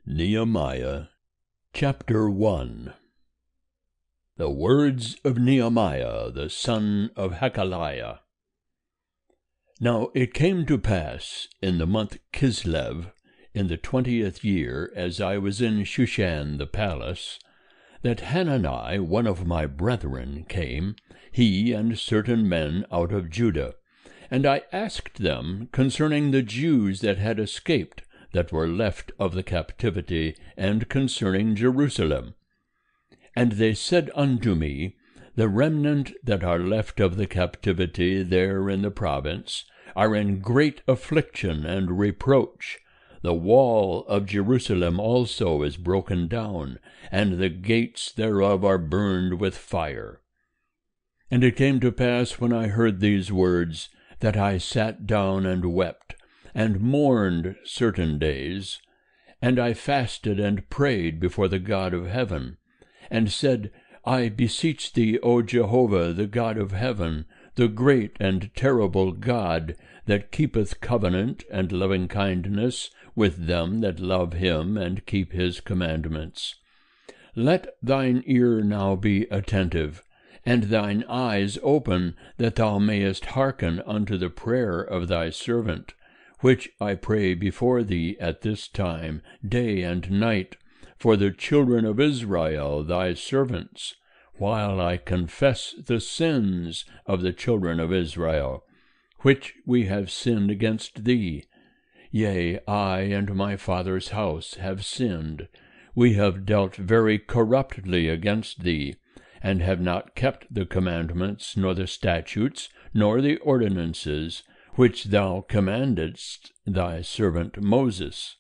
Nehemiah chapter 1. The words of Nehemiah the son of Hakaliah. Now it came to pass in the month Kislev, in the 20th year, as I was in Shushan the palace, that Hanani one of my brethren came, he and certain men out of Judah. And I asked them concerning the Jews that had escaped, that were left of the captivity, and concerning Jerusalem. And they said unto me, The remnant that are left of the captivity there in the province are in great affliction and reproach. The wall of Jerusalem also is broken down, and the gates thereof are burned with fire. And it came to pass, when I heard these words, that I sat down and wept, and mourned certain days. And I fasted and prayed before the God of heaven, and said, I beseech thee, O Jehovah, the God of heaven, the great and terrible God, that keepeth covenant and lovingkindness with them that love him and keep his commandments. Let thine ear now be attentive, and thine eyes open, that thou mayest hearken unto the prayer of thy servant, which I pray before thee at this time, day and night, for the children of Israel thy servants, while I confess the sins of the children of Israel, which we have sinned against thee. Yea, I and my father's house have sinned. We have dealt very corruptly against thee, and have not kept the commandments, nor the statutes, nor the ordinances, which thou commandedst thy servant Moses.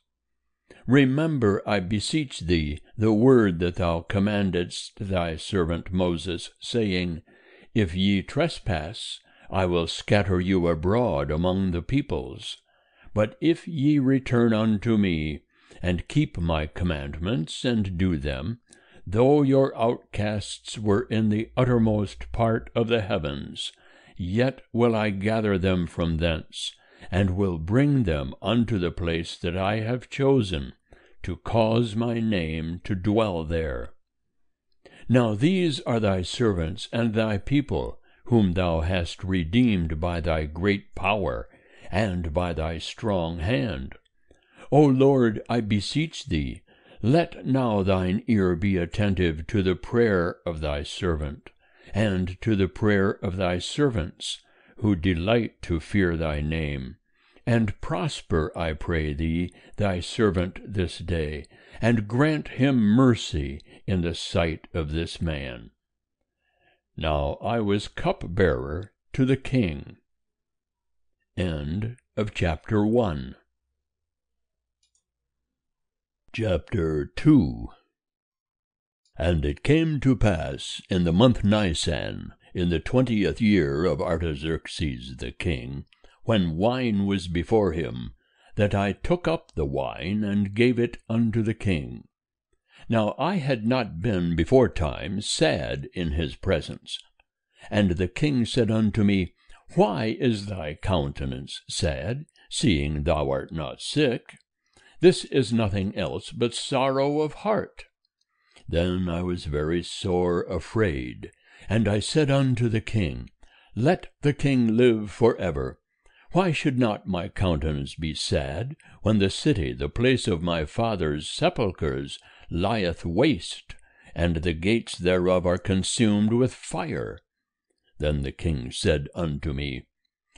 Remember, I beseech thee, the word that thou commandedst thy servant Moses, saying, If ye trespass, I will scatter you abroad among the peoples. But if ye return unto me, and keep my commandments, and do them, though your outcasts were in the uttermost part of the heavens, yet will I gather them from thence, and will bring them unto the place that I have chosen, to cause my name to dwell there. Now these are thy servants and thy people, whom thou hast redeemed by thy great power, and by thy strong hand. O Lord, I beseech thee, let now thine ear be attentive to the prayer of thy servant, and to the prayer of thy servants, who delight to fear thy name. And prosper, I pray thee, thy servant this day, and grant him mercy in the sight of this man. Now I was cupbearer to the king. End of chapter 1. Chapter 2. And it came to pass in the month Nisan, in the 20th year of Artaxerxes the king, when wine was before him, that I took up the wine and gave it unto the king. Now I had not been beforetime sad in his presence. And the king said unto me, Why is thy countenance sad, seeing thou art not sick? This is nothing else but sorrow of heart. Then I was very sore afraid, and I said unto the king, Let the king live forever. Why should not my countenance be sad, when the city, the place of my father's sepulchres, lieth waste, and the gates thereof are consumed with fire? Then the king said unto me,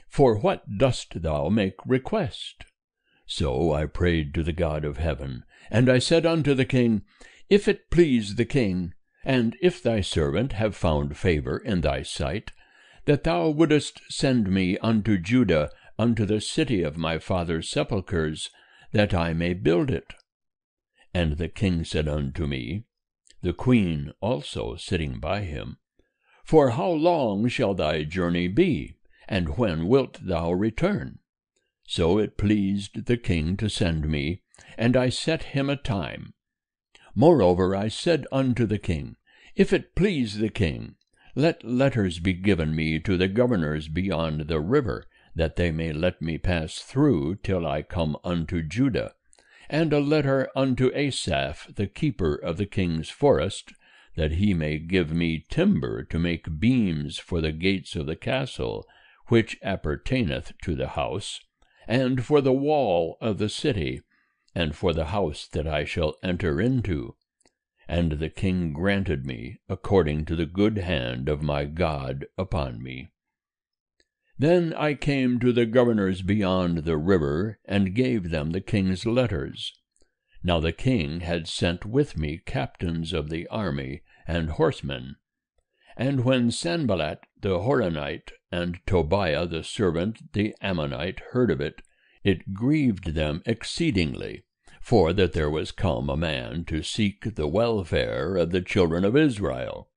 For what dost thou make request? So I prayed to the God of heaven, and I said unto the king, If it please the king, and if thy servant have found favor in thy sight, that thou wouldest send me unto Judah, unto the city of my father's sepulchres, that I may build it. And the king said unto me, the queen also sitting by him, For how long shall thy journey be, and when wilt thou return? So it pleased the king to send me, and I set him a time. Moreover I said unto the king, If it please the king, let letters be given me to the governors beyond the river, that they may let me pass through till I come unto Judah, and a letter unto Asaph, the keeper of the king's forest, that he may give me timber to make beams for the gates of the castle, which appertaineth to the house, and for the wall of the city, and for the house that I shall enter into. And the king granted me, according to the good hand of my God upon me. Then I came to the governors beyond the river, and gave them the king's letters. Now the king had sent with me captains of the army and horsemen. And when Sanballat the Horonite and Tobiah the servant the Ammonite heard of it, it grieved them exceedingly, for that there was come a man to seek the welfare of the children of Israel.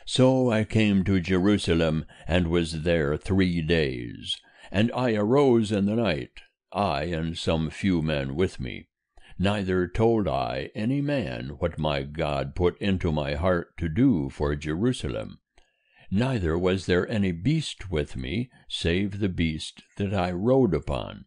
So I came to Jerusalem, and was there 3 days. And I arose in the night, I and some few men with me. Neither told I any man what my God put into my heart to do for Jerusalem. Neither was there any beast with me, save the beast that I rode upon.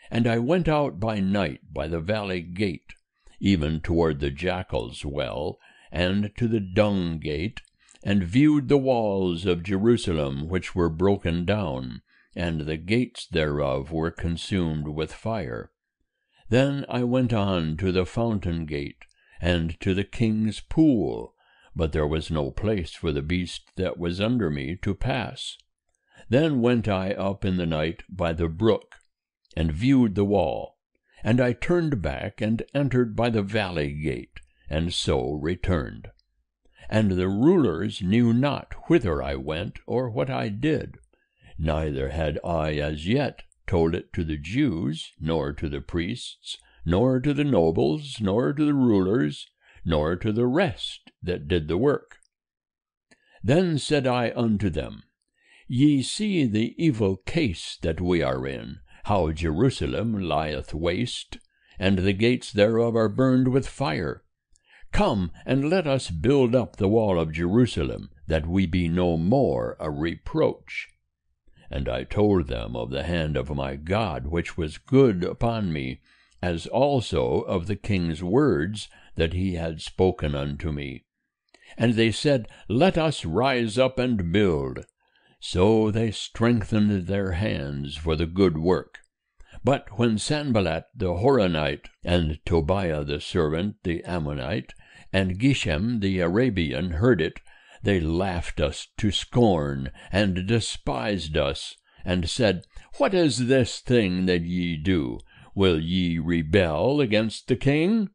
And I went out by night by the valley gate, even toward the jackal's well, and to the dung gate, and viewed the walls of Jerusalem which were broken down, and the gates thereof were consumed with fire. Then I went on to the fountain gate, and to the king's pool, but there was no place for the beast that was under me to pass. Then went I up in the night by the brook, and viewed the wall, and I turned back and entered by the valley gate, and so returned. And the rulers knew not whither I went or what I did, neither had I as yet told it to the Jews, nor to the priests, nor to the nobles, nor to the rulers, nor to the rest that did the work. Then said I unto them, Ye see the evil case that we are in, how Jerusalem lieth waste, and the gates thereof are burned with fire. Come, and let us build up the wall of Jerusalem, that we be no more a reproach. And I told them of the hand of my God which was good upon me, as also of the king's words that he had spoken unto me. And they said, Let us rise up and build. So they strengthened their hands for the good work. But when Sanballat the Horonite, and Tobiah the servant the Ammonite, and Geshem the Arabian heard it, they laughed us to scorn, and despised us, and said, What is this thing that ye do? Will ye rebel against the king?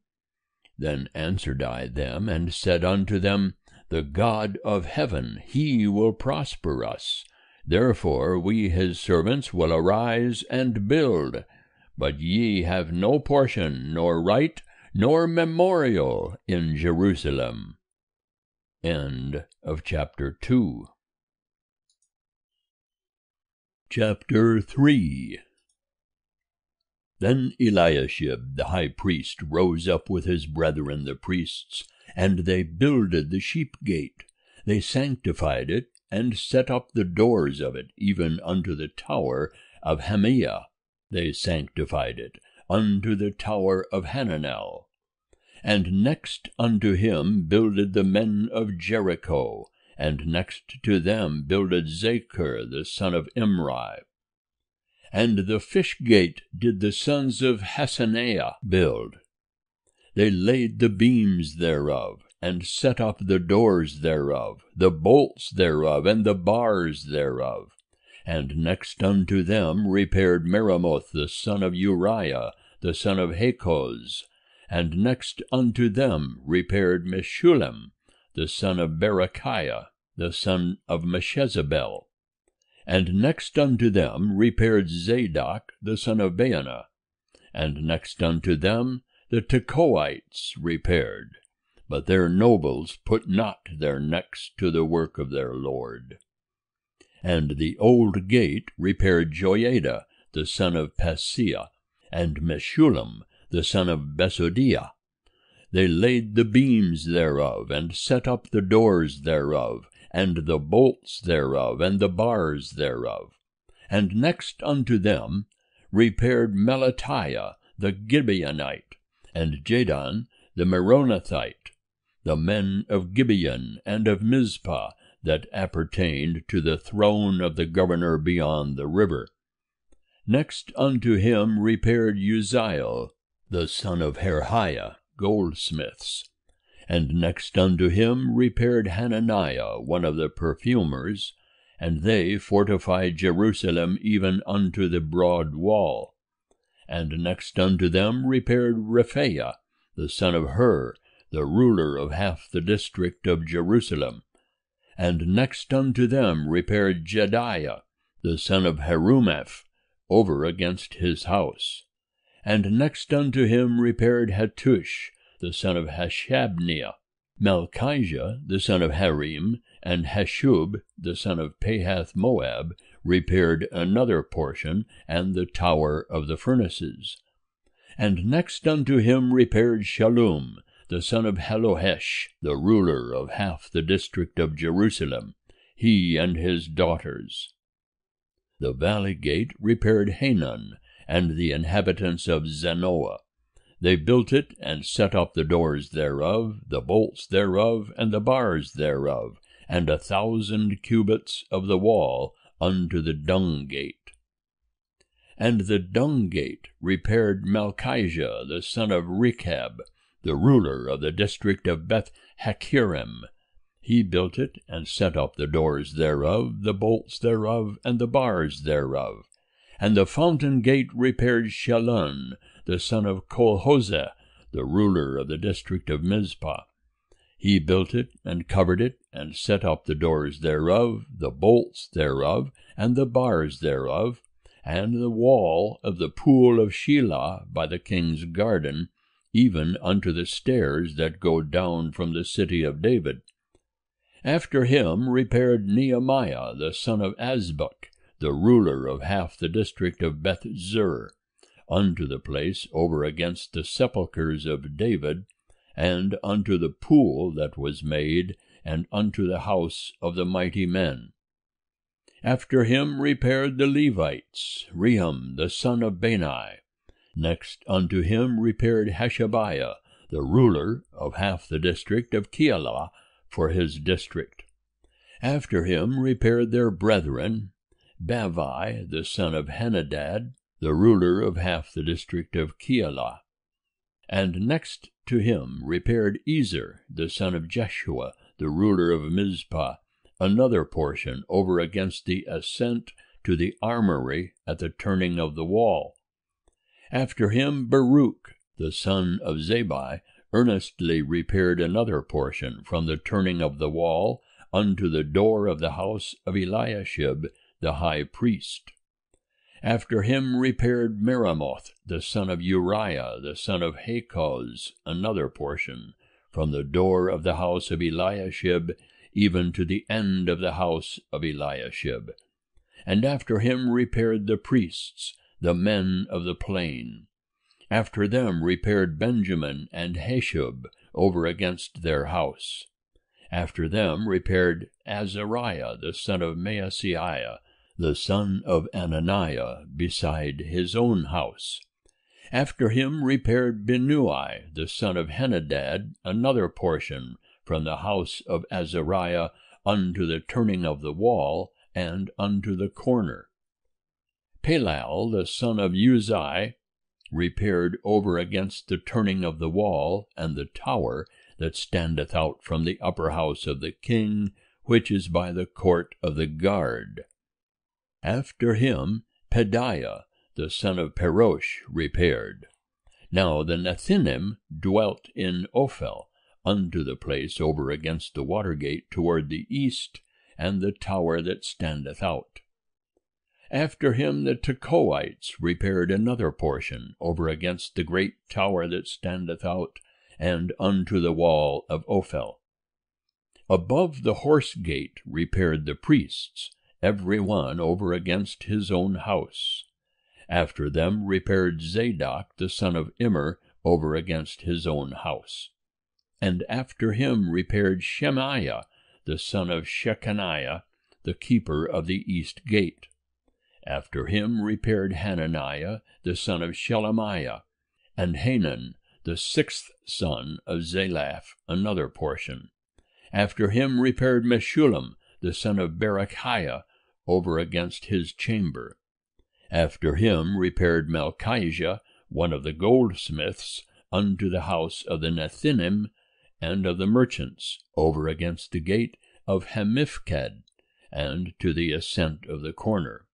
Then answered I them, and said unto them, The God of heaven, he will prosper us. Therefore we his servants will arise and build. But ye have no portion, nor right, nor memorial in Jerusalem. End of chapter 2. Chapter 3. Then Eliashib the high priest rose up with his brethren the priests, and they builded the sheep gate. They sanctified it, and set up the doors of it, even unto the tower of Hamiah. They sanctified it, unto the tower of Hananel. And next unto him builded the men of Jericho, and next to them builded Zachar the son of Imri. And the fish gate did the sons of Hassenaah build. They laid the beams thereof, and set up the doors thereof, the bolts thereof, and the bars thereof. And next unto them repaired Meremoth the son of Uriah, the son of Hakoz. And next unto them repaired Meshullam, the son of Berechiah, the son of Meshezabel. And next unto them repaired Zadok, the son of Baana. And next unto them the Tekoites repaired. But their nobles put not their necks to the work of their lord. And the old gate repaired Joiada, the son of Paseah, and Meshullam, the son of Besodiah. They laid the beams thereof, and set up the doors thereof, and the bolts thereof, and the bars thereof. And next unto them repaired Melatiah the Gibeonite, and Jadon the Meronothite, the men of Gibeon and of Mizpah, that appertained to the throne of the governor beyond the river. Next unto him repaired Uzziel, the son of Harhaiah, goldsmiths. And next unto him repaired Hananiah, one of the perfumers, and they fortified Jerusalem even unto the broad wall. And next unto them repaired Rephaiah, the son of Hur, the ruler of half the district of Jerusalem. And next unto them repaired Jedaiah, the son of Harumaph, over against his house. And next unto him repaired Hattush, the son of Hashabniah. Malchijah, the son of Harim, and Hashub, the son of Pahath-Moab, repaired another portion, and the tower of the furnaces. And next unto him repaired Shallum, the son of Hallohesh, the ruler of half the district of Jerusalem, he and his daughters. The valley gate repaired Hanun, and the inhabitants of Zanoah. They built it, and set up the doors thereof, the bolts thereof, and the bars thereof, and 1,000 cubits of the wall unto the dung gate. And the dung gate repaired Malchijah, the son of Rechab, the ruler of the district of Beth-Hakerem. He built it, and set up the doors thereof, the bolts thereof, and the bars thereof. And the fountain gate repaired Shallun, the son of Colhozeh, the ruler of the district of Mizpah. He built it, and covered it, and set up the doors thereof, the bolts thereof, and the bars thereof, and the wall of the pool of Shelah by the king's garden, even unto the stairs that go down from the city of David. After him repaired Nehemiah, the son of Azbuk, the ruler of half the district of Beth-zur, unto the place over against the sepulchres of David, and unto the pool that was made, and unto the house of the mighty men. After him repaired the Levites, Rehum the son of Bani. Next unto him repaired Hashabiah, the ruler of half the district of Keilah, for his district. After him repaired their brethren, Bavai the son of Henadad, the ruler of half the district of Keilah. And next to him repaired Ezer, the son of Jeshua, the ruler of Mizpah, another portion over against the ascent to the armory at the turning of the wall. After him Baruch, the son of Zabai, earnestly repaired another portion from the turning of the wall unto the door of the house of Eliashib the high priest. After him repaired Meremoth, the son of Uriah, the son of Hakoz, another portion, from the door of the house of Eliashib even to the end of the house of Eliashib. And after him repaired the priests, the men of the plain. After them repaired Benjamin and Hashub over against their house. After them repaired Azariah, the son of Maaseiah, the son of Ananiah, beside his own house. After him repaired Binnui, the son of Henadad, another portion, from the house of Azariah unto the turning of the wall, and unto the corner. Palal, the son of Uzai, repaired over against the turning of the wall, and the tower that standeth out from the upper house of the king, which is by the court of the guard. After him Pedaiah, the son of Perosh, repaired. Now the Nethinim dwelt in Ophel, unto the place over against the water gate toward the east, and the tower that standeth out. After him the Tekoites repaired another portion over against the great tower that standeth out, and unto the wall of Ophel. Above the horse gate repaired the priests, every one over against his own house. After them repaired Zadok the son of Immer over against his own house. And after him repaired Shemaiah the son of Shechaniah, the keeper of the east gate. After him repaired Hananiah the son of Shelemiah, and Hanan the 6th son of Zalaph, another portion. After him repaired Meshullam, the son of Berechiah, over against his chamber. After him repaired Malchijah, one of the goldsmiths, unto the house of the Nethinim and of the merchants, over against the gate of Hamifkad, and to the ascent of the corner.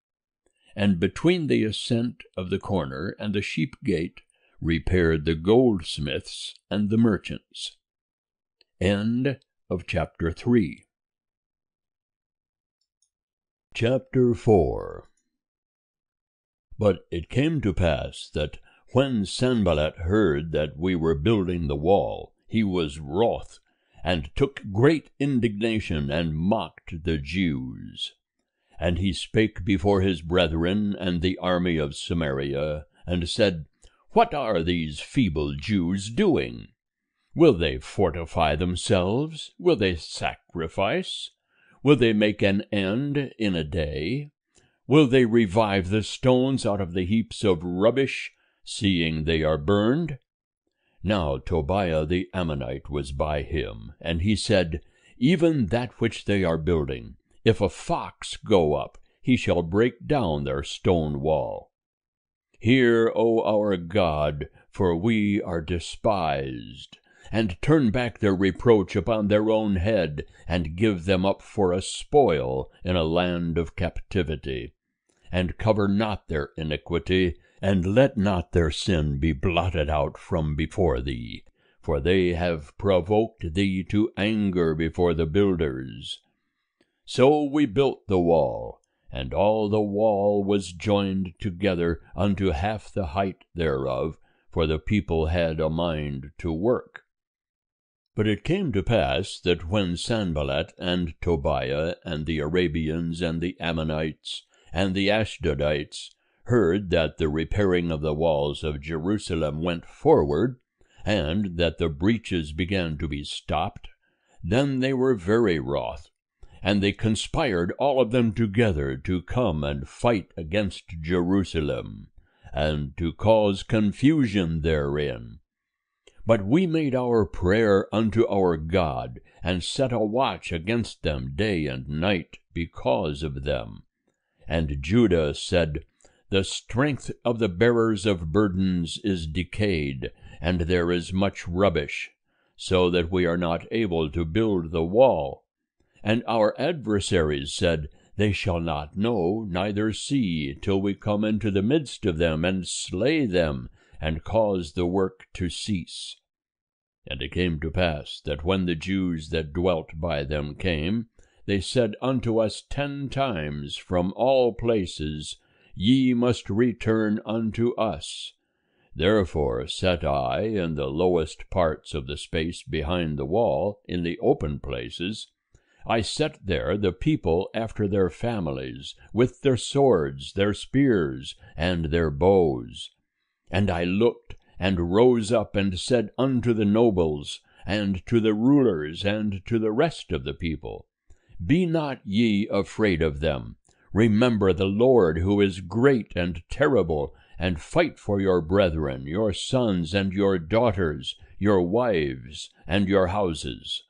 And between the ascent of the corner and the sheep gate repaired the goldsmiths and the merchants. End of chapter 3. Chapter 4. But it came to pass that when Sanballat heard that we were building the wall, he was wroth, and took great indignation, and mocked the Jews. And he spake before his brethren and the army of Samaria, and said, What are these feeble Jews doing? Will they fortify themselves? Will they sacrifice? Will they make an end in a day? Will they revive the stones out of the heaps of rubbish, seeing they are burned? Now Tobiah the Ammonite was by him, and he said, Even that which they are building, if a fox go up, he shall break down their stone wall. Hear, O our God, for we are despised, and turn back their reproach upon their own head, and give them up for a spoil in a land of captivity. And cover not their iniquity, and let not their sin be blotted out from before thee, for they have provoked thee to anger before the builders. So we built the wall, and all the wall was joined together unto half the height thereof, for the people had a mind to work. But it came to pass that when Sanballat and Tobiah and the Arabians and the Ammonites and the Ashdodites heard that the repairing of the walls of Jerusalem went forward, and that the breaches began to be stopped, then they were very wroth, and they conspired all of them together to come and fight against Jerusalem, and to cause confusion therein. But we made our prayer unto our God, and set a watch against them day and night because of them. And Judah said, The strength of the bearers of burdens is decayed, and there is much rubbish, so that we are not able to build the wall. And our adversaries said, They shall not know, neither see, till we come into the midst of them, and slay them, and cause the work to cease. And it came to pass that when the Jews that dwelt by them came, they said unto us 10 times from all places, Ye must return unto us. Therefore set I in the lowest parts of the space behind the wall, in the open places, I set there the people after their families, with their swords, their spears, and their bows. And I looked, and rose up, and said unto the nobles, and to the rulers, and to the rest of the people, Be not ye afraid of them. Remember the Lord, who is great and terrible, and fight for your brethren, your sons and your daughters, your wives, and your houses.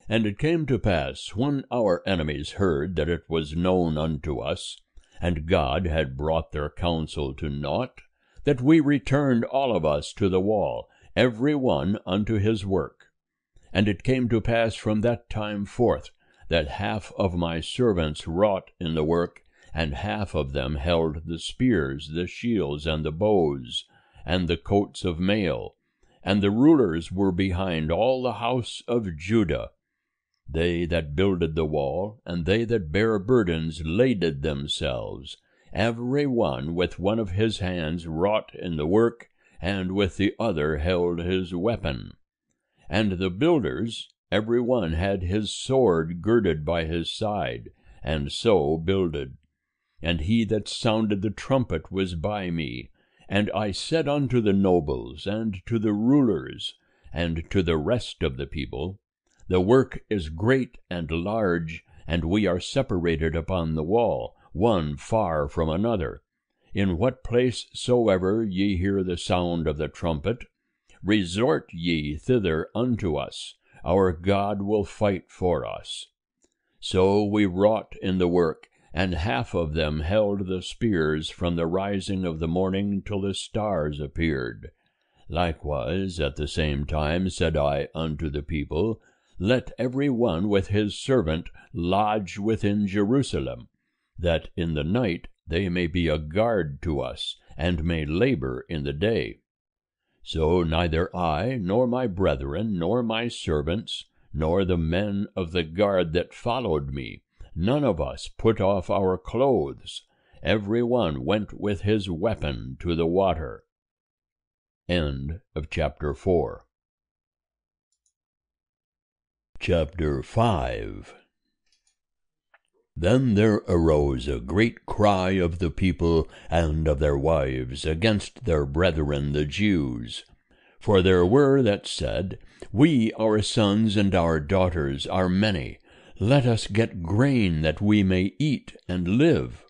And it came to pass, when our enemies heard that it was known unto us, and God had brought their counsel to naught, that we returned all of us to the wall, every one unto his work. And it came to pass from that time forth, that half of my servants wrought in the work, and half of them held the spears, the shields, and the bows, and the coats of mail, and the rulers were behind all the house of Judah. They that builded the wall, and they that bare burdens, laded themselves, every one with one of his hands wrought in the work, and with the other held his weapon. And the builders, every one had his sword girded by his side, and so builded. And he that sounded the trumpet was by me. And I said unto the nobles, and to the rulers, and to the rest of the people, The work is great and large, and we are separated upon the wall, one far from another. In what place soever ye hear the sound of the trumpet, resort ye thither unto us, our God will fight for us. So we wrought in the work, and half of them held the spears from the rising of the morning till the stars appeared. Likewise at the same time said I unto the people, Let every one with his servant lodge within Jerusalem, that in the night they may be a guard to us, and may labor in the day. So neither I, nor my brethren, nor my servants, nor the men of the guard that followed me, none of us put off our clothes. Every one went with his weapon to the water. End of chapter 4. Chapter 5. Then there arose a great cry of the people and of their wives against their brethren the Jews. For there were that said, We, our sons and our daughters, are many. Let us get grain that we may eat and live.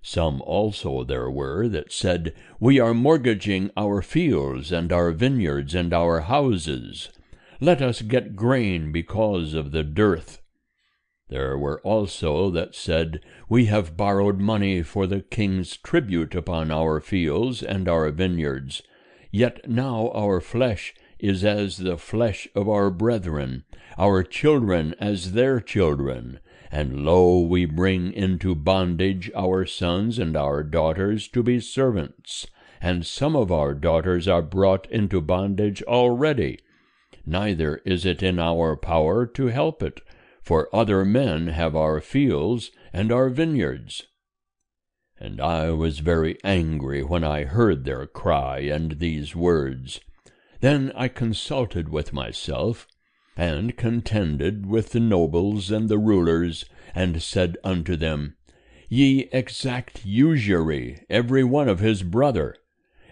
Some also there were that said, We are mortgaging our fields and our vineyards and our houses. Let us get grain because of the dearth. There were also that said, We have borrowed money for the king's tribute upon our fields and our vineyards. Yet now our flesh is as the flesh of our brethren, our children as their children. And lo, we bring into bondage our sons and our daughters to be servants, and some of our daughters are brought into bondage already. Neither is it in our power to help it, for other men have our fields and our vineyards. And I was very angry when I heard their cry and these words. Then I consulted with myself, and contended with the nobles and the rulers, and said unto them, Ye exact usury, every one of his brother.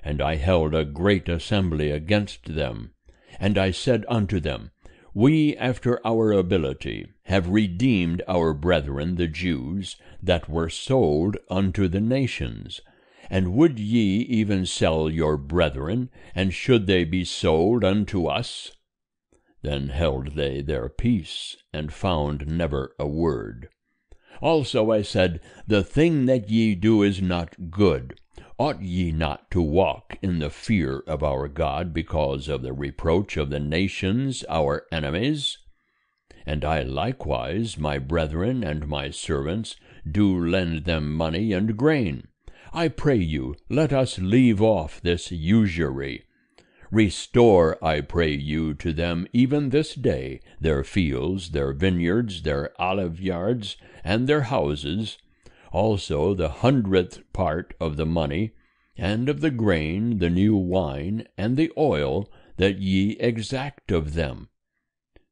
And I held a great assembly against them. And I said unto them, We, after our ability, have redeemed our brethren the Jews, that were sold unto the nations. And would ye even sell your brethren, and should they be sold unto us? Then held they their peace, and found never a word. Also I said, The thing that ye do is not good. Ought ye not to walk in the fear of our God because of the reproach of the nations, our enemies? And I likewise, my brethren and my servants, do lend them money and grain. I pray you, let us leave off this usury. Restore, I pray you, to them even this day their fields, their vineyards, their olive yards, and their houses, also the 100th part of the money, and of the grain, the new wine, and the oil, that ye exact of them.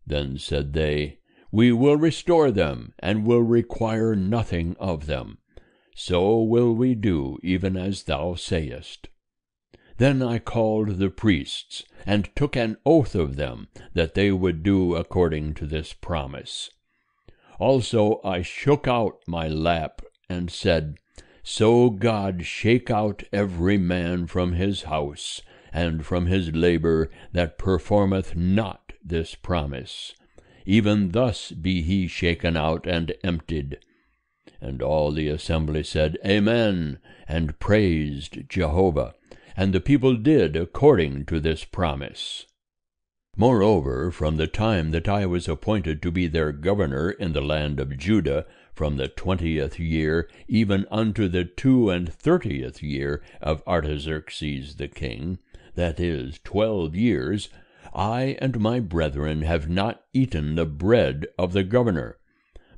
Then said they, We will restore them, and will require nothing of them. So will we do, even as thou sayest. Then I called the priests, and took an oath of them, that they would do according to this promise. Also I shook out my lap, and said, So God shake out every man from his house, and from his labor, that performeth not this promise. Even thus be he shaken out and emptied. And all the assembly said, Amen, and praised Jehovah. And the people did according to this promise. Moreover, from the time that I was appointed to be their governor in the land of Judah, from the 20th year even unto the 32nd year of Artaxerxes the king, that is 12 years, I and my brethren have not eaten the bread of the governor.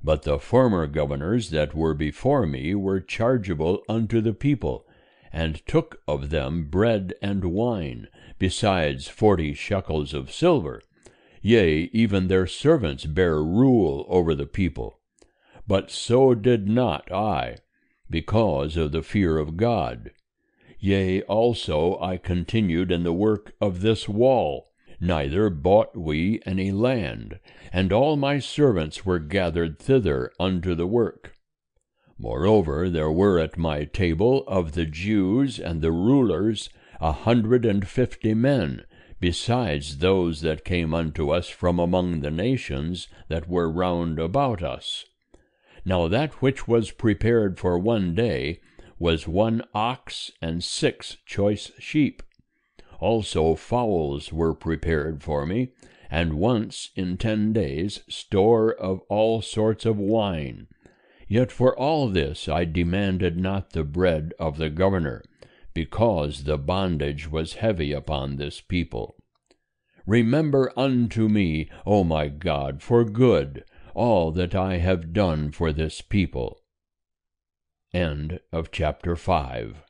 But the former governors that were before me were chargeable unto the people, and took of them bread and wine, besides 40 shekels of silver. Yea, even their servants bare rule over the people. But so did not I, because of the fear of God. Yea, also I continued in the work of this wall, neither bought we any land, and all my servants were gathered thither unto the work. Moreover, there were at my table of the Jews and the rulers 150 men, besides those that came unto us from among the nations that were round about us. Now that which was prepared for one day was 1 ox and 6 choice sheep. Also fowls were prepared for me, and once in 10 days store of all sorts of wine. Yet for all this I demanded not the bread of the governor, because the bondage was heavy upon this people. Remember unto me, O my God, for good, all that I have done for this people. End of chapter 5.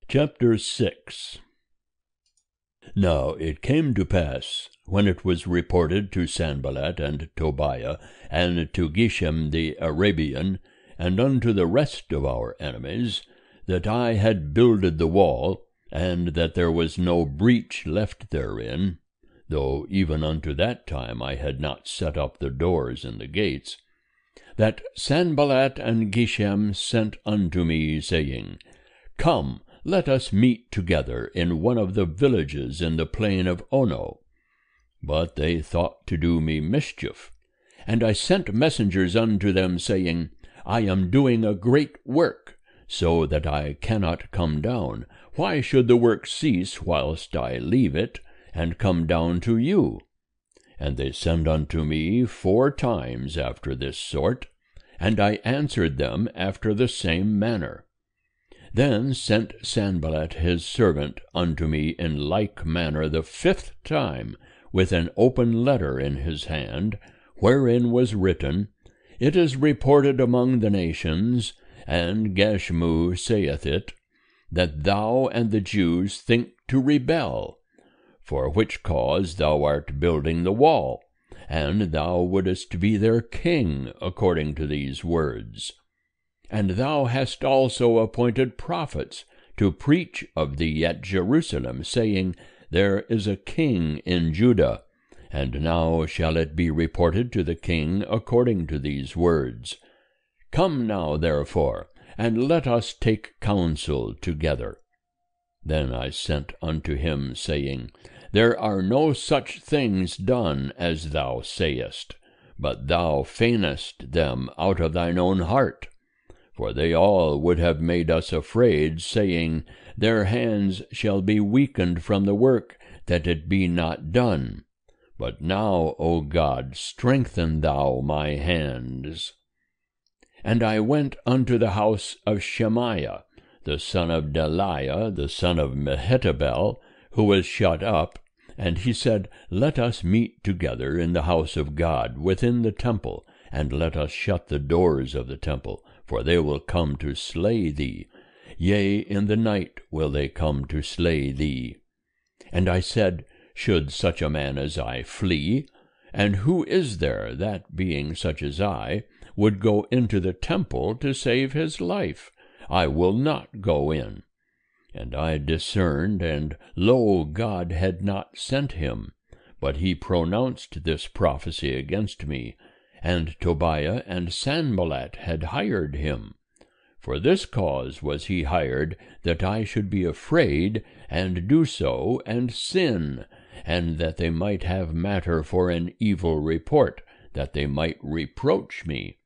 Chapter 6. Now it came to pass, when it was reported to Sanballat and Tobiah, and to Geshem the Arabian, and unto the rest of our enemies, that I had builded the wall, and that there was no breach left therein, though even unto that time I had not set up the doors and the gates, that Sanballat and Geshem sent unto me, saying, Come, let us meet together in one of the villages in the plain of Ono. But they thought to do me mischief. And I sent messengers unto them, saying, I am doing a great work, so that I cannot come down. Why should the work cease whilst I leave it, and come down to you? And they sent unto me 4 times after this sort, and I answered them after the same manner. Then sent Sanballat his servant unto me in like manner the 5th time, with an open letter in his hand, wherein was written, It is reported among the nations, and Gashmu saith it, that thou and the Jews think to rebel, for which cause thou art building the wall, and thou wouldest be their king, according to these words. And thou hast also appointed prophets to preach of thee at Jerusalem, saying, There is a king in Judah, and now shall it be reported to the king according to these words. Come now, therefore, and let us take counsel together. Then I sent unto him, saying, There are no such things done as thou sayest, but thou feignest them out of thine own heart. For they all would have made us afraid, saying, Their hands shall be weakened from the work, that it be not done. But now, O God, strengthen thou my hands. And I went unto the house of Shemaiah, the son of Delaiah, the son of Mehetabel, who was shut up, and he said, Let us meet together in the house of God, within the temple, and let us shut the doors of the temple, for they will come to slay thee. Yea, in the night will they come to slay thee. And I said, Should such a man as I flee? And who is there that, being such as I, would go into the temple to save his life? I will not go in. And I discerned, and lo, God had not sent him, but he pronounced this prophecy against me, and Tobiah and Sanballat had hired him. For this cause was he hired, that I should be afraid, and do so, and sin, and that they might have matter for an evil report, that they might reproach me.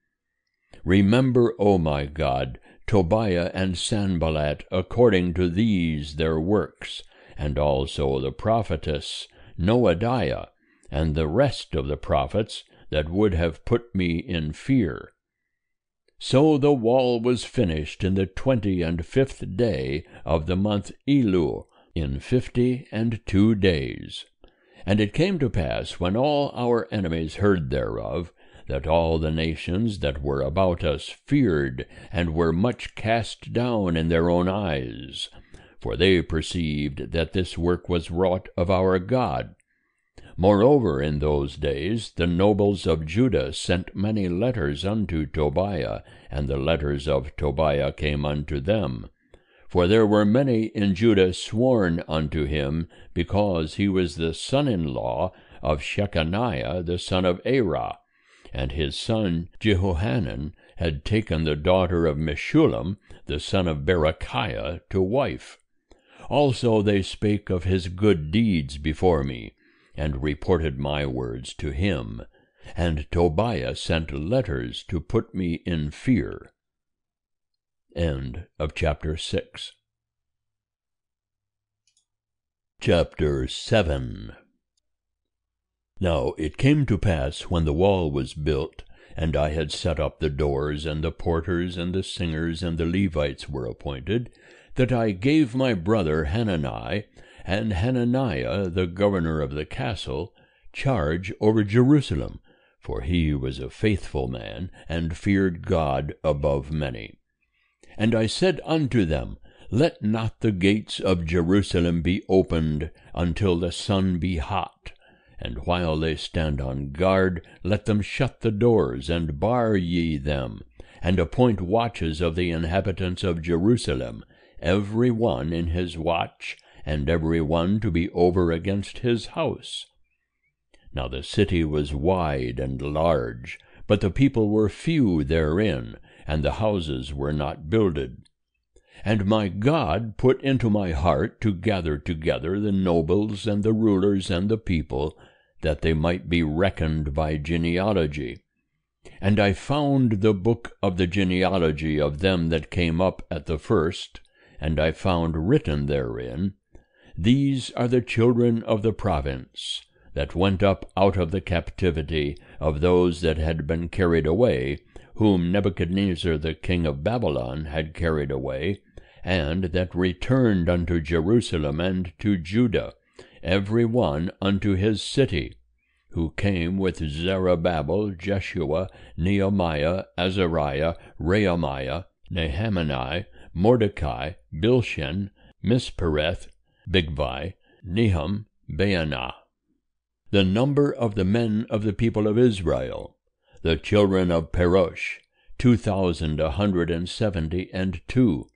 Remember, O my God, Tobiah and Sanballat according to these their works, and also the prophetess Noadiah, and the rest of the prophets that would have put me in fear. So the wall was finished in the 25th day of the month Elul, in 52 days. And it came to pass, when all our enemies heard thereof, that all the nations that were about us feared, and were much cast down in their own eyes, for they perceived that this work was wrought of our God. Moreover, in those days the nobles of Judah sent many letters unto Tobiah, and the letters of Tobiah came unto them. For there were many in Judah sworn unto him, because he was the son-in-law of Shechaniah the son of Arah, and his son Jehohanan had taken the daughter of Meshullam the son of Berechiah to wife. Also they spake of his good deeds before me, and reported my words to him. And Tobiah sent letters to put me in fear. End of chapter 6. Chapter 7. Now it came to pass, when the wall was built, and I had set up the doors, and the porters, and the singers, and the Levites were appointed, that I gave my brother Hanani, and Hananiah, the governor of the castle, charge over Jerusalem, for he was a faithful man, and feared God above many. And I said unto them, Let not the gates of Jerusalem be opened until the sun be hot, and while they stand on guard, let them shut the doors, and bar ye them, and appoint watches of the inhabitants of Jerusalem, every one in his watch, and every one to be over against his house. Now the city was wide and large, but the people were few therein, and the houses were not builded. And my God put into my heart to gather together the nobles and the rulers and the people, that they might be reckoned by genealogy. And I found the book of the genealogy of them that came up at the first, and I found written therein, These are the children of the province, that went up out of the captivity of those that had been carried away, whom Nebuchadnezzar the king of Babylon had carried away, and that returned unto Jerusalem and to Judah, every one unto his city, who came with Zerubbabel, Jeshua, Nehemiah, Azariah, Rehemiah, Nehemiah, Mordecai, Bilshan, Mispereth, Bigvai, Nehum, Baanah. The number of the men of the people of Israel, the children of Perosh, 2,172.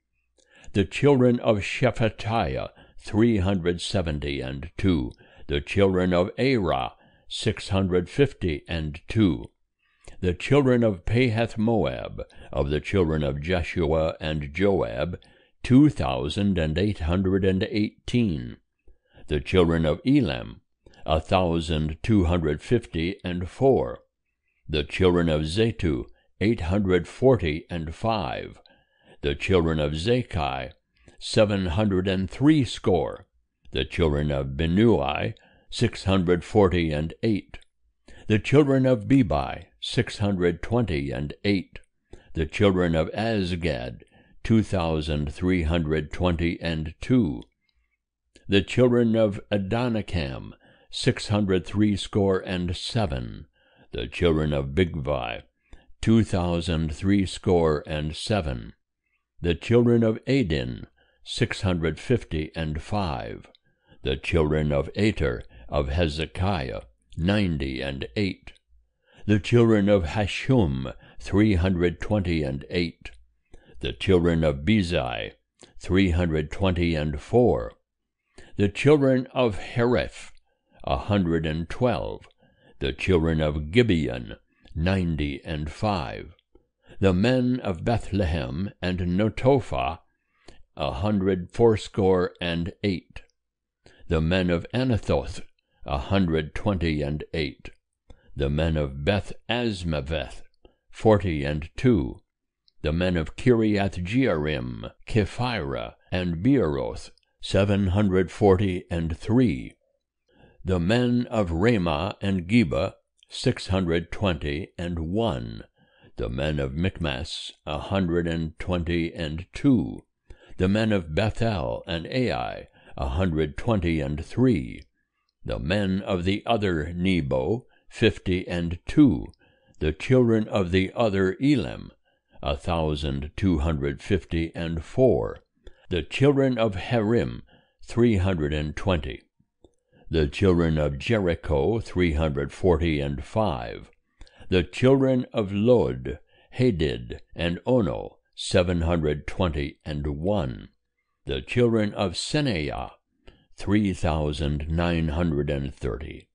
The children of Shephatiah, 372. The children of Arah, 652. The children of Pahath-Moab, of the children of Jeshua and Joab, 2,818. The children of Elam, 1,254. The children of Zatu, 845. The children of Zakai, 760. The children of Binnui, 648. The children of Bebai, 628. The children of Azgad, 2,322. The children of Adonikam, 667. The children of Bigvai, 2,307. The children of Adin, 655. The children of Ater, of Hezekiah, 98. The children of Hashum, 328. The children of Bezai, 324. The children of Hereph, 112. The children of Gibeon, 95. The men of Bethlehem and Netophah, 168. The men of Anathoth, 128. The men of Beth Asmaveth, 42. The men of Kiriath-Jearim, Kephirah, and Beeroth, 743. The men of Ramah and Geba, 621. The men of Michmas, 122. The men of Bethel and Ai, 123. The men of the other Nebo, 52. The children of the other Elam, 1,254. The children of Harim, 320. The children of Jericho, 345. The children of Lod, Hadid, and Ono, 721. The children of Senaiah, 3,930.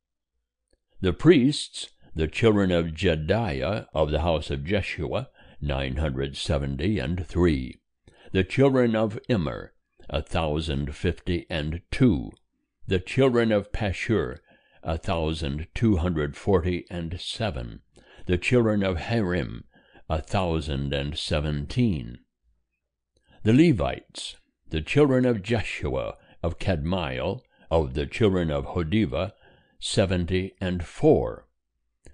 The priests, the children of Jediah, of the house of Jeshua, 973. The children of Immer, 1,052. The children of Pashur, 1,247. The children of Harim, 1,017. The Levites, the children of Jeshua, of Kadmiel, of the children of Hodiva, 74.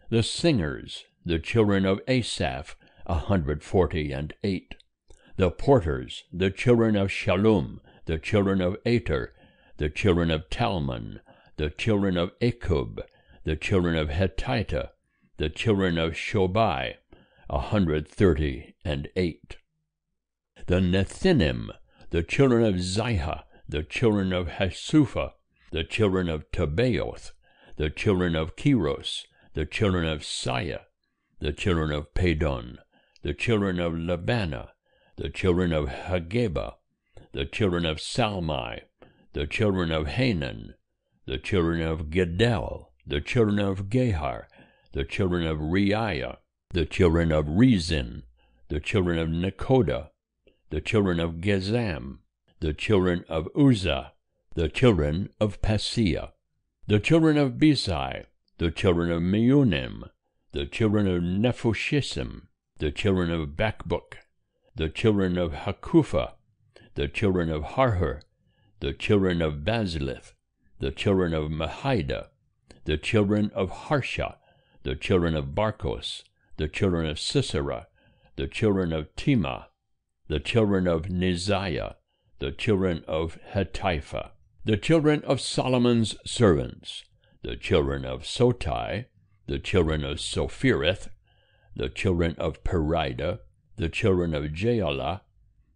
The singers, the children of Asaph, 148. The porters, the children of Shallum, the children of Ater, the children of Talmon, the children of Akub, the children of Hettita, the children of Shobai, 138. The Nethinim, the children of Ziha, the children of Hasupha, the children of Tabaoth, the children of Keros, the children of Saya, the children of Padon, the children of Labana, the children of Hageba, the children of Salmai, the children of Hanan, the children of Gedel, the children of Gehar, the children of Reiah, the children of Rezin, the children of Nekoda, the children of Gezam, the children of Uzzah, the children of Paseah, the children of Besai, the children of Meunim, the children of Nephushisim, the children of Bakbuk, the children of Hakupha, the children of Harhur, the children of Bazlith, the children of Mahida, the children of Harsha, the children of Barkos, the children of Sisera, the children of Tema, the children of Neziah, the children of Hatipha, the children of Solomon's servants, the children of Sotai, the children of Sophireth, the children of Perida, the children of Jaala,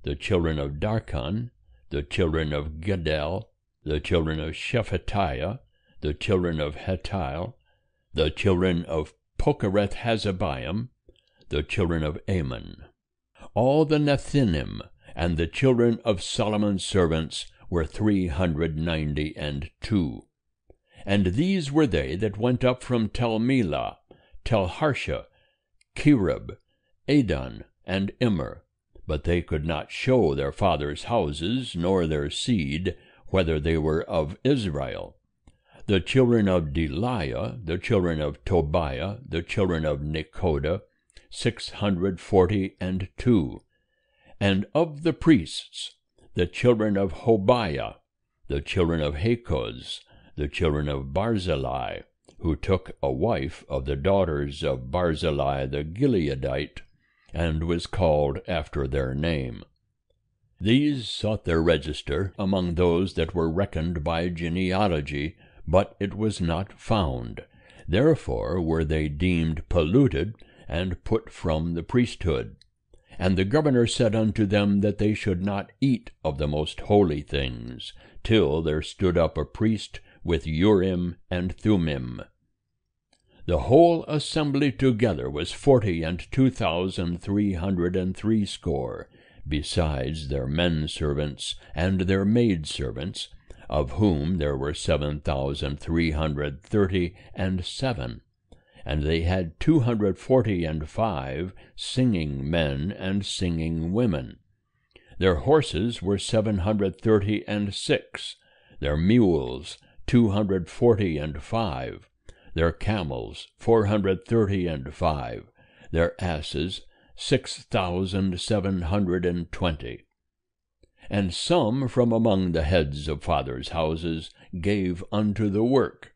the children of Darkon, the children of Gedel, the children of Shephatiah, the children of Hatil, the children of Pokereth-Hazabaim, the children of Ammon. All the Nethinim and the children of Solomon's servants were 392. And these were they that went up from Tel-Melah, Tel-Harsha, Kerub, Adon, and Immer, but they could not show their fathers' houses, nor their seed, whether they were of Israel. The children of Deliah, the children of Tobiah, the children of Nekoda, 642. And of the priests, the children of Hobiah, the children of Hakoz, the children of Barzillai, who took a wife of the daughters of Barzillai the Gileadite, and was called after their name. These sought their register among those that were reckoned by genealogy, but it was not found. Therefore were they deemed polluted, and put from the priesthood. And the governor said unto them that they should not eat of the most holy things, till there stood up a priest with Urim and Thummim. The whole assembly together was 42,363, besides their men servants and their maid servants, of whom there were 7,337, and they had 245 singing men and singing women. Their horses were 736, their mules 245, their camels 435, their asses 6,720. And some from among the heads of fathers' houses gave unto the work.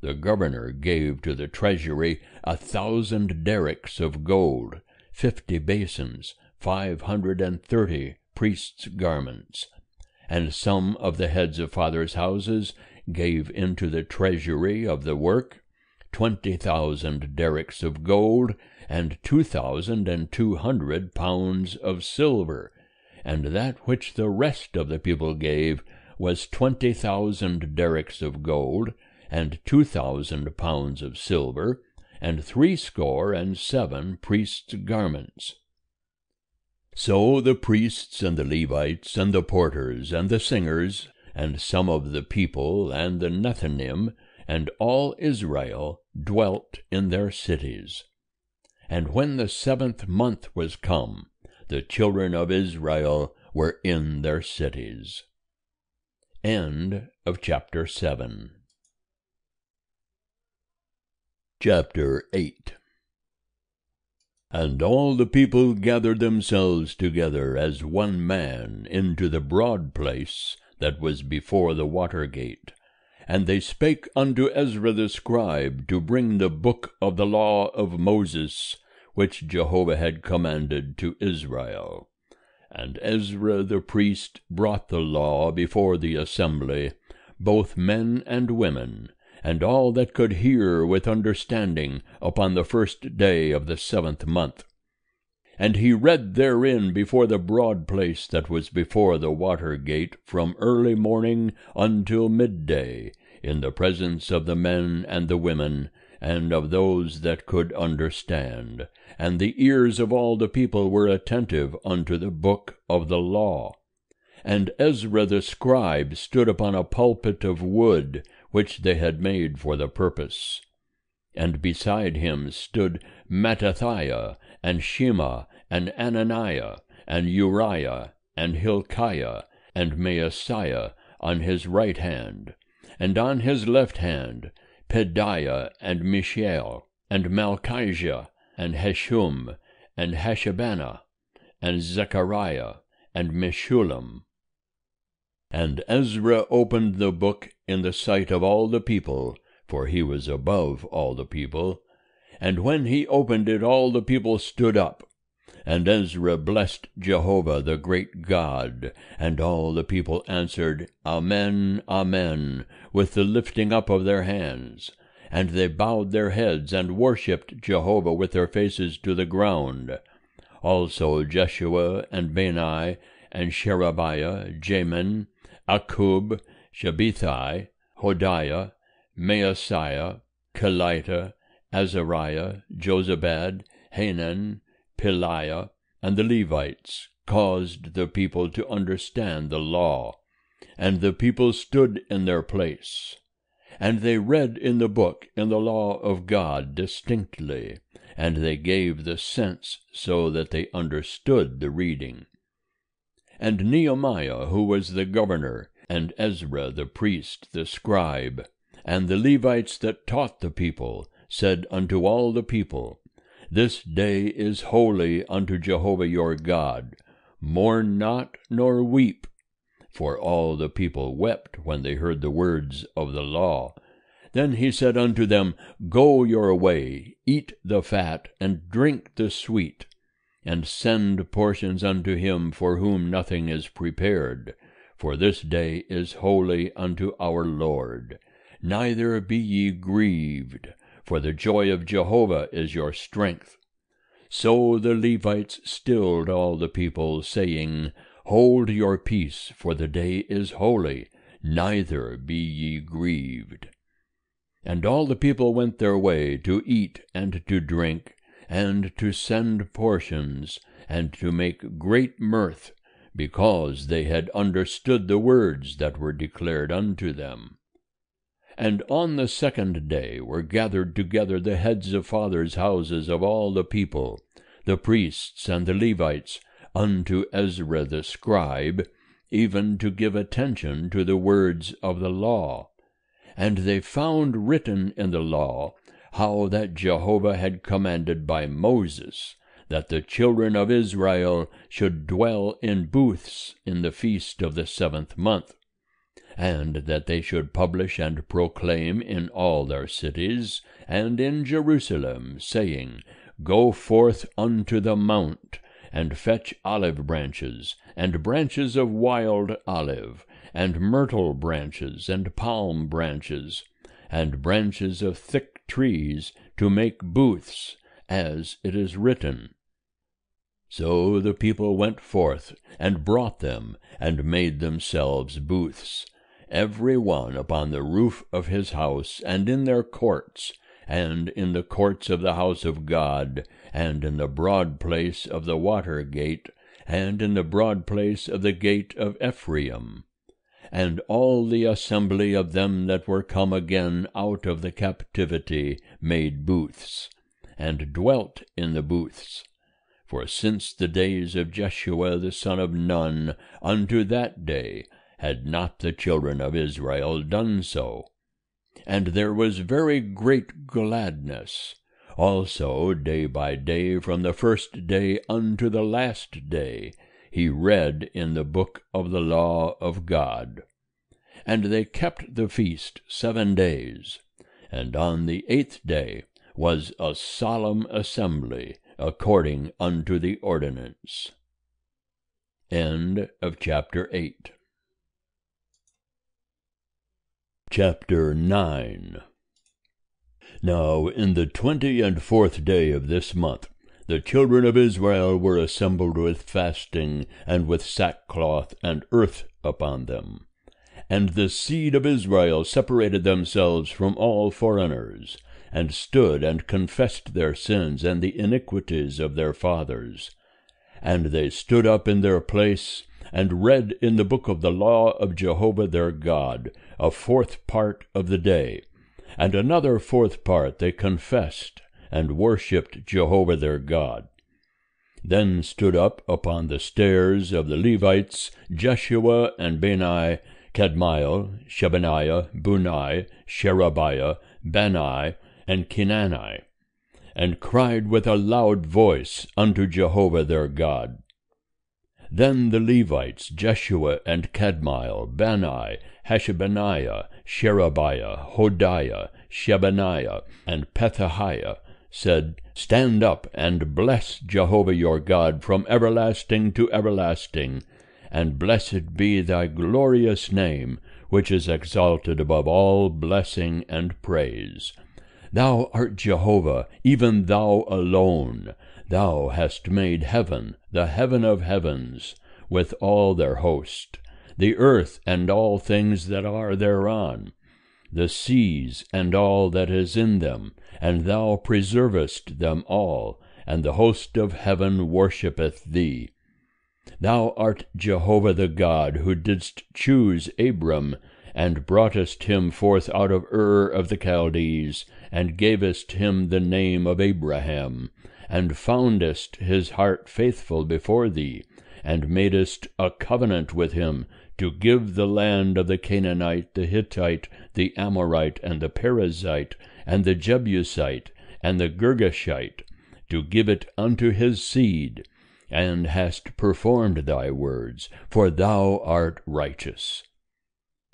The governor gave to the treasury 1,000 derricks of gold, 50 basins, 530 priests' garments. And some of the heads of fathers' houses gave into the treasury of the work 20,000 derricks of gold, and 2,200 pounds of silver. And that which the rest of the people gave was 20,000 derricks of gold, and 2,000 pounds of silver, and 67 priests' garments. So the priests and the Levites and the porters and the singers, and some of the people and the Nethinim, and all Israel dwelt in their cities. And when the 7th month was come, the children of Israel were in their cities. End of chapter 7. Chapter 8. And all the people gathered themselves together as one man into the broad place that was before the water gate. And they spake unto Ezra the scribe to bring the book of the law of Moses, which Jehovah had commanded to Israel. And Ezra the priest brought the law before the assembly, both men and women, and all that could hear with understanding, upon the 1st day of the 7th month. And he read therein before the broad place that was before the water gate from early morning until midday, in the presence of the men and the women, and of those that could understand. And the ears of all the people were attentive unto the book of the law. And Ezra the scribe stood upon a pulpit of wood, which they had made for the purpose. And beside him stood Mattathiah, and Shema, and Ananiah, and Uriah, and Hilkiah, and Maaseiah on his right hand, and on his left hand Pedaiah, and Mishael, and Malchijah, and Hashum, and Hashabana, and Zechariah, and Meshullam. And Ezra opened the book in the sight of all the people, for he was above all the people. And when he opened it, all the people stood up. And Ezra blessed Jehovah the great God. And all the people answered, Amen, Amen, with the lifting up of their hands. And they bowed their heads, and worshipped Jehovah with their faces to the ground. Also Jeshua, and Bani, and Sherebiah, Jamin, Akkub, Shabbethai, Hodiah, Maaseiah, Kelita, Azariah, Jozabad, Hanan, Peliah, and the Levites caused the people to understand the law. And the people stood in their place. And they read in the book in the law of God distinctly, and they gave the sense so that they understood the reading. And Nehemiah, who was the governor, and Ezra the priest, the scribe, and the Levites that taught the people, said unto all the people, This day is holy unto Jehovah your God. Mourn not, nor weep. For all the people wept when they heard the words of the law. Then he said unto them, Go your way, eat the fat, and drink the sweet, and send portions unto him for whom nothing is prepared. For this day is holy unto our Lord. Neither be ye grieved, for the joy of Jehovah is your strength. So the Levites stilled all the people, saying, Hold your peace, for the day is holy, neither be ye grieved. And all the people went their way to eat and to drink, and to send portions, and to make great mirth, because they had understood the words that were declared unto them. And on the 2nd day were gathered together the heads of fathers' houses of all the people, the priests and the Levites, unto Ezra the scribe, even to give attention to the words of the law. And they found written in the law how that Jehovah had commanded by Moses, that the children of Israel should dwell in booths in the feast of the 7th month, and that they should publish and proclaim in all their cities, and in Jerusalem, saying, Go forth unto the mount, and fetch olive branches, and branches of wild olive, and myrtle branches, and palm branches, and branches of thick trees, to make booths, as it is written. So the people went forth, and brought them, and made themselves booths, every one upon the roof of his house, and in their courts, and in the courts of the house of God, and in the broad place of the water gate, and in the broad place of the gate of Ephraim. And all the assembly of them that were come again out of the captivity made booths, and dwelt in the booths. For since the days of Jeshua the son of Nun unto that day had not the children of Israel done so. And there was very great gladness. Also day by day, from the first day unto the last day, he read in the book of the law of God. And they kept the feast 7 days, and on the 8th day was a solemn assembly, according unto the ordinance. End of chapter 8. Chapter 9. Now in the 24th day of this month, the children of Israel were assembled with fasting, and with sackcloth and earth upon them. And the seed of Israel separated themselves from all foreigners, and stood and confessed their sins and the iniquities of their fathers. And they stood up in their place, and read in the book of the law of Jehovah their God, a 4th part of the day. And another 4th part they confessed, and worshipped Jehovah their God. Then stood up upon the stairs of the Levites Jeshua and Bani, Kadmiel, Shebaniah, Bunai, Sherebiah, Bani, and Kenani, and cried with a loud voice unto Jehovah their God. Then the Levites Jeshua and Kadmiel, Bani, Hashabaniah, Sherebiah, Hodiah, Shebaniah, and Pethahiah said, Stand up and bless Jehovah your God from everlasting to everlasting, and blessed be thy glorious name, which is exalted above all blessing and praise. Thou art Jehovah, even thou alone. Thou hast made heaven, the heaven of heavens, with all their host, the earth and all things that are thereon, the seas and all that is in them, and thou preservest them all, and the host of heaven worshippeth thee. Thou art Jehovah the God, who didst choose Abram, and broughtest him forth out of Ur of the Chaldees, and gavest him the name of Abraham, and foundest his heart faithful before thee, and madest a covenant with him, to give the land of the Canaanite, the Hittite, the Amorite, and the Perizzite, and the Jebusite, and the Girgashite, to give it unto his seed, and hast performed thy words, for thou art righteous.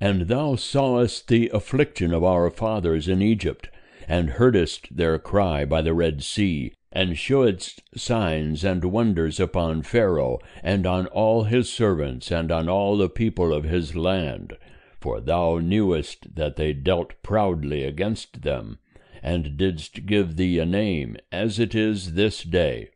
And thou sawest the affliction of our fathers in Egypt, and heardest their cry by the Red Sea, and shewedst signs and wonders upon Pharaoh, and on all his servants, and on all the people of his land. For thou knewest that they dealt proudly against them, and didst give thee a name, as it is this day.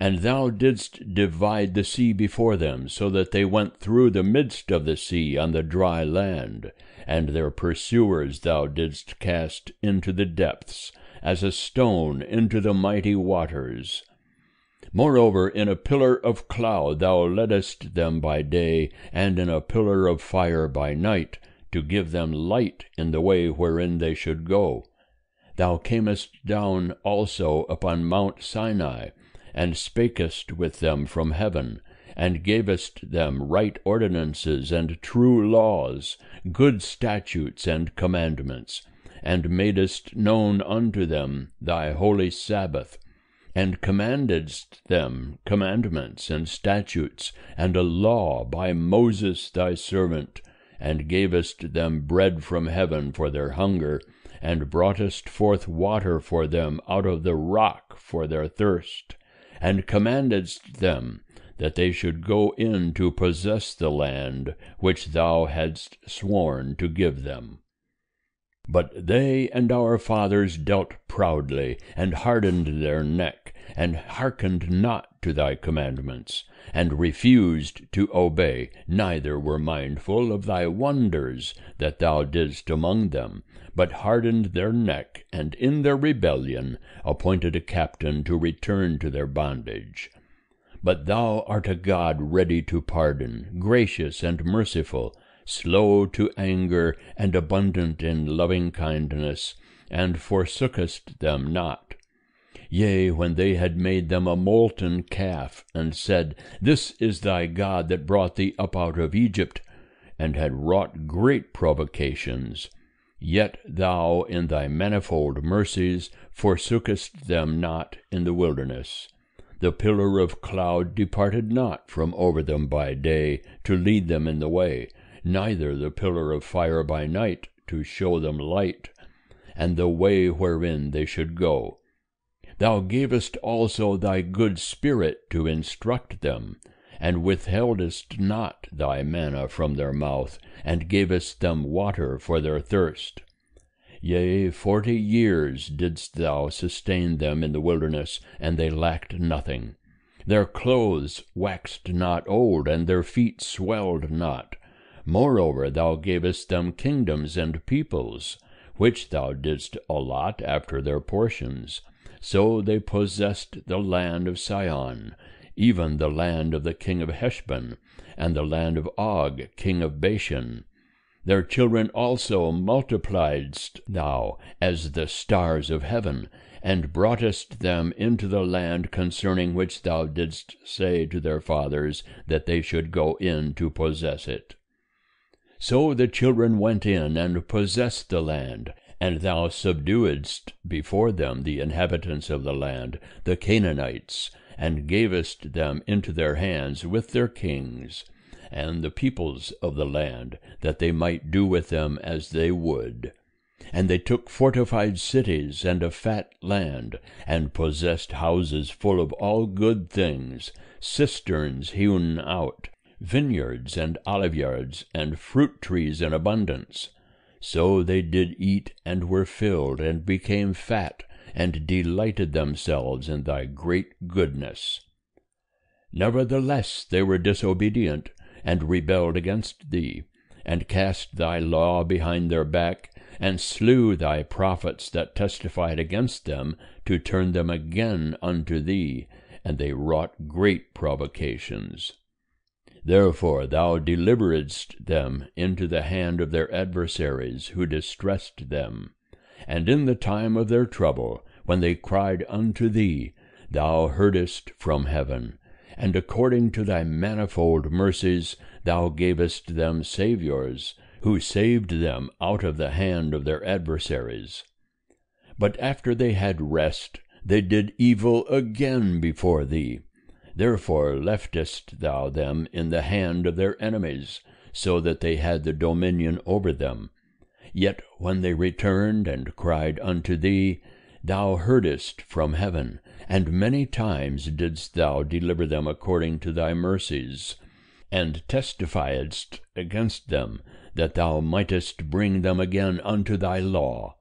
And thou didst divide the sea before them, so that they went through the midst of the sea on the dry land, and their pursuers thou didst cast into the depths, as a stone into the mighty waters. Moreover, in a pillar of cloud thou leddest them by day, and in a pillar of fire by night, to give them light in the way wherein they should go. Thou camest down also upon Mount Sinai, and spakest with them from heaven, and gavest them right ordinances and true laws, good statutes and commandments, and madest known unto them thy holy Sabbath, and commandedst them commandments and statutes, and a law by Moses thy servant, and gavest them bread from heaven for their hunger, and broughtest forth water for them out of the rock for their thirst, and commandedst them that they should go in to possess the land which thou hadst sworn to give them. But they and our fathers dealt proudly, and hardened their neck, and hearkened not to thy commandments, and refused to obey, neither were mindful of thy wonders that thou didst among them, but hardened their neck, and in their rebellion appointed a captain to return to their bondage. But thou art a God ready to pardon, gracious and merciful, slow to anger, and abundant in loving kindness, and forsookest them not. Yea, when they had made them a molten calf, and said, This is thy God that brought thee up out of Egypt, and had wrought great provocations. Yet thou in thy manifold mercies forsookest them not in the wilderness. The pillar of cloud departed not from over them by day, to lead them in the way, neither the pillar of fire by night, to show them light, and the way wherein they should go. Thou gavest also thy good Spirit to instruct them, and withheldest not thy manna from their mouth, and gavest them water for their thirst. Yea, 40 years didst thou sustain them in the wilderness, and they lacked nothing. Their clothes waxed not old, and their feet swelled not. Moreover, thou gavest them kingdoms and peoples, which thou didst allot after their portions. So they possessed the land of Sihon, even the land of the king of Heshbon, and the land of Og, king of Bashan. Their children also multipliedst thou as the stars of heaven, and broughtest them into the land concerning which thou didst say to their fathers that they should go in to possess it. So the children went in and possessed the land, and thou subduedst before them the inhabitants of the land, the Canaanites, and gavest them into their hands with their kings, and the peoples of the land, that they might do with them as they would. And they took fortified cities and a fat land, and possessed houses full of all good things, cisterns hewn out, vineyards and oliveyards, and fruit trees in abundance. So they did eat and were filled, and became fat, and delighted themselves in thy great goodness. Nevertheless they were disobedient, and rebelled against thee, and cast thy law behind their back, and slew thy prophets that testified against them, to turn them again unto thee, and they wrought great provocations. Therefore thou deliveredst them into the hand of their adversaries, who distressed them. And in the time of their trouble, when they cried unto thee, thou heardest from heaven, and according to thy manifold mercies thou gavest them saviours, who saved them out of the hand of their adversaries. But after they had rest, they did evil again before thee. Therefore leftest thou them in the hand of their enemies, so that they had the dominion over them. Yet when they returned and cried unto thee, thou heardest from heaven, and many times didst thou deliver them according to thy mercies, and testifiedst against them, that thou mightest bring them again unto thy law.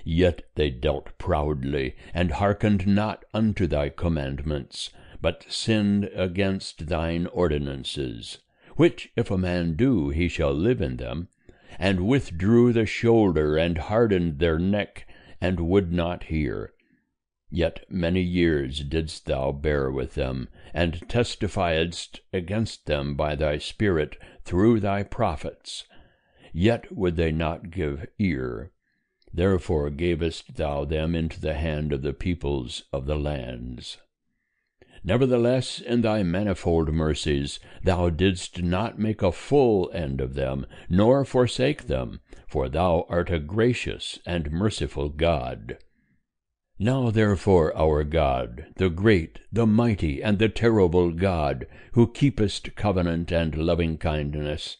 Yet they dealt proudly, and hearkened not unto thy commandments, but sinned against thine ordinances, which if a man do, he shall live in them, and withdrew the shoulder, and hardened their neck, and would not hear. Yet many years didst thou bear with them, and testifiedst against them by thy Spirit through thy prophets. Yet would they not give ear. Therefore gavest thou them into the hand of the peoples of the lands. Nevertheless, in thy manifold mercies, thou didst not make a full end of them, nor forsake them, for thou art a gracious and merciful God. Now therefore, our God, the great, the mighty, and the terrible God, who keepest covenant and loving kindness,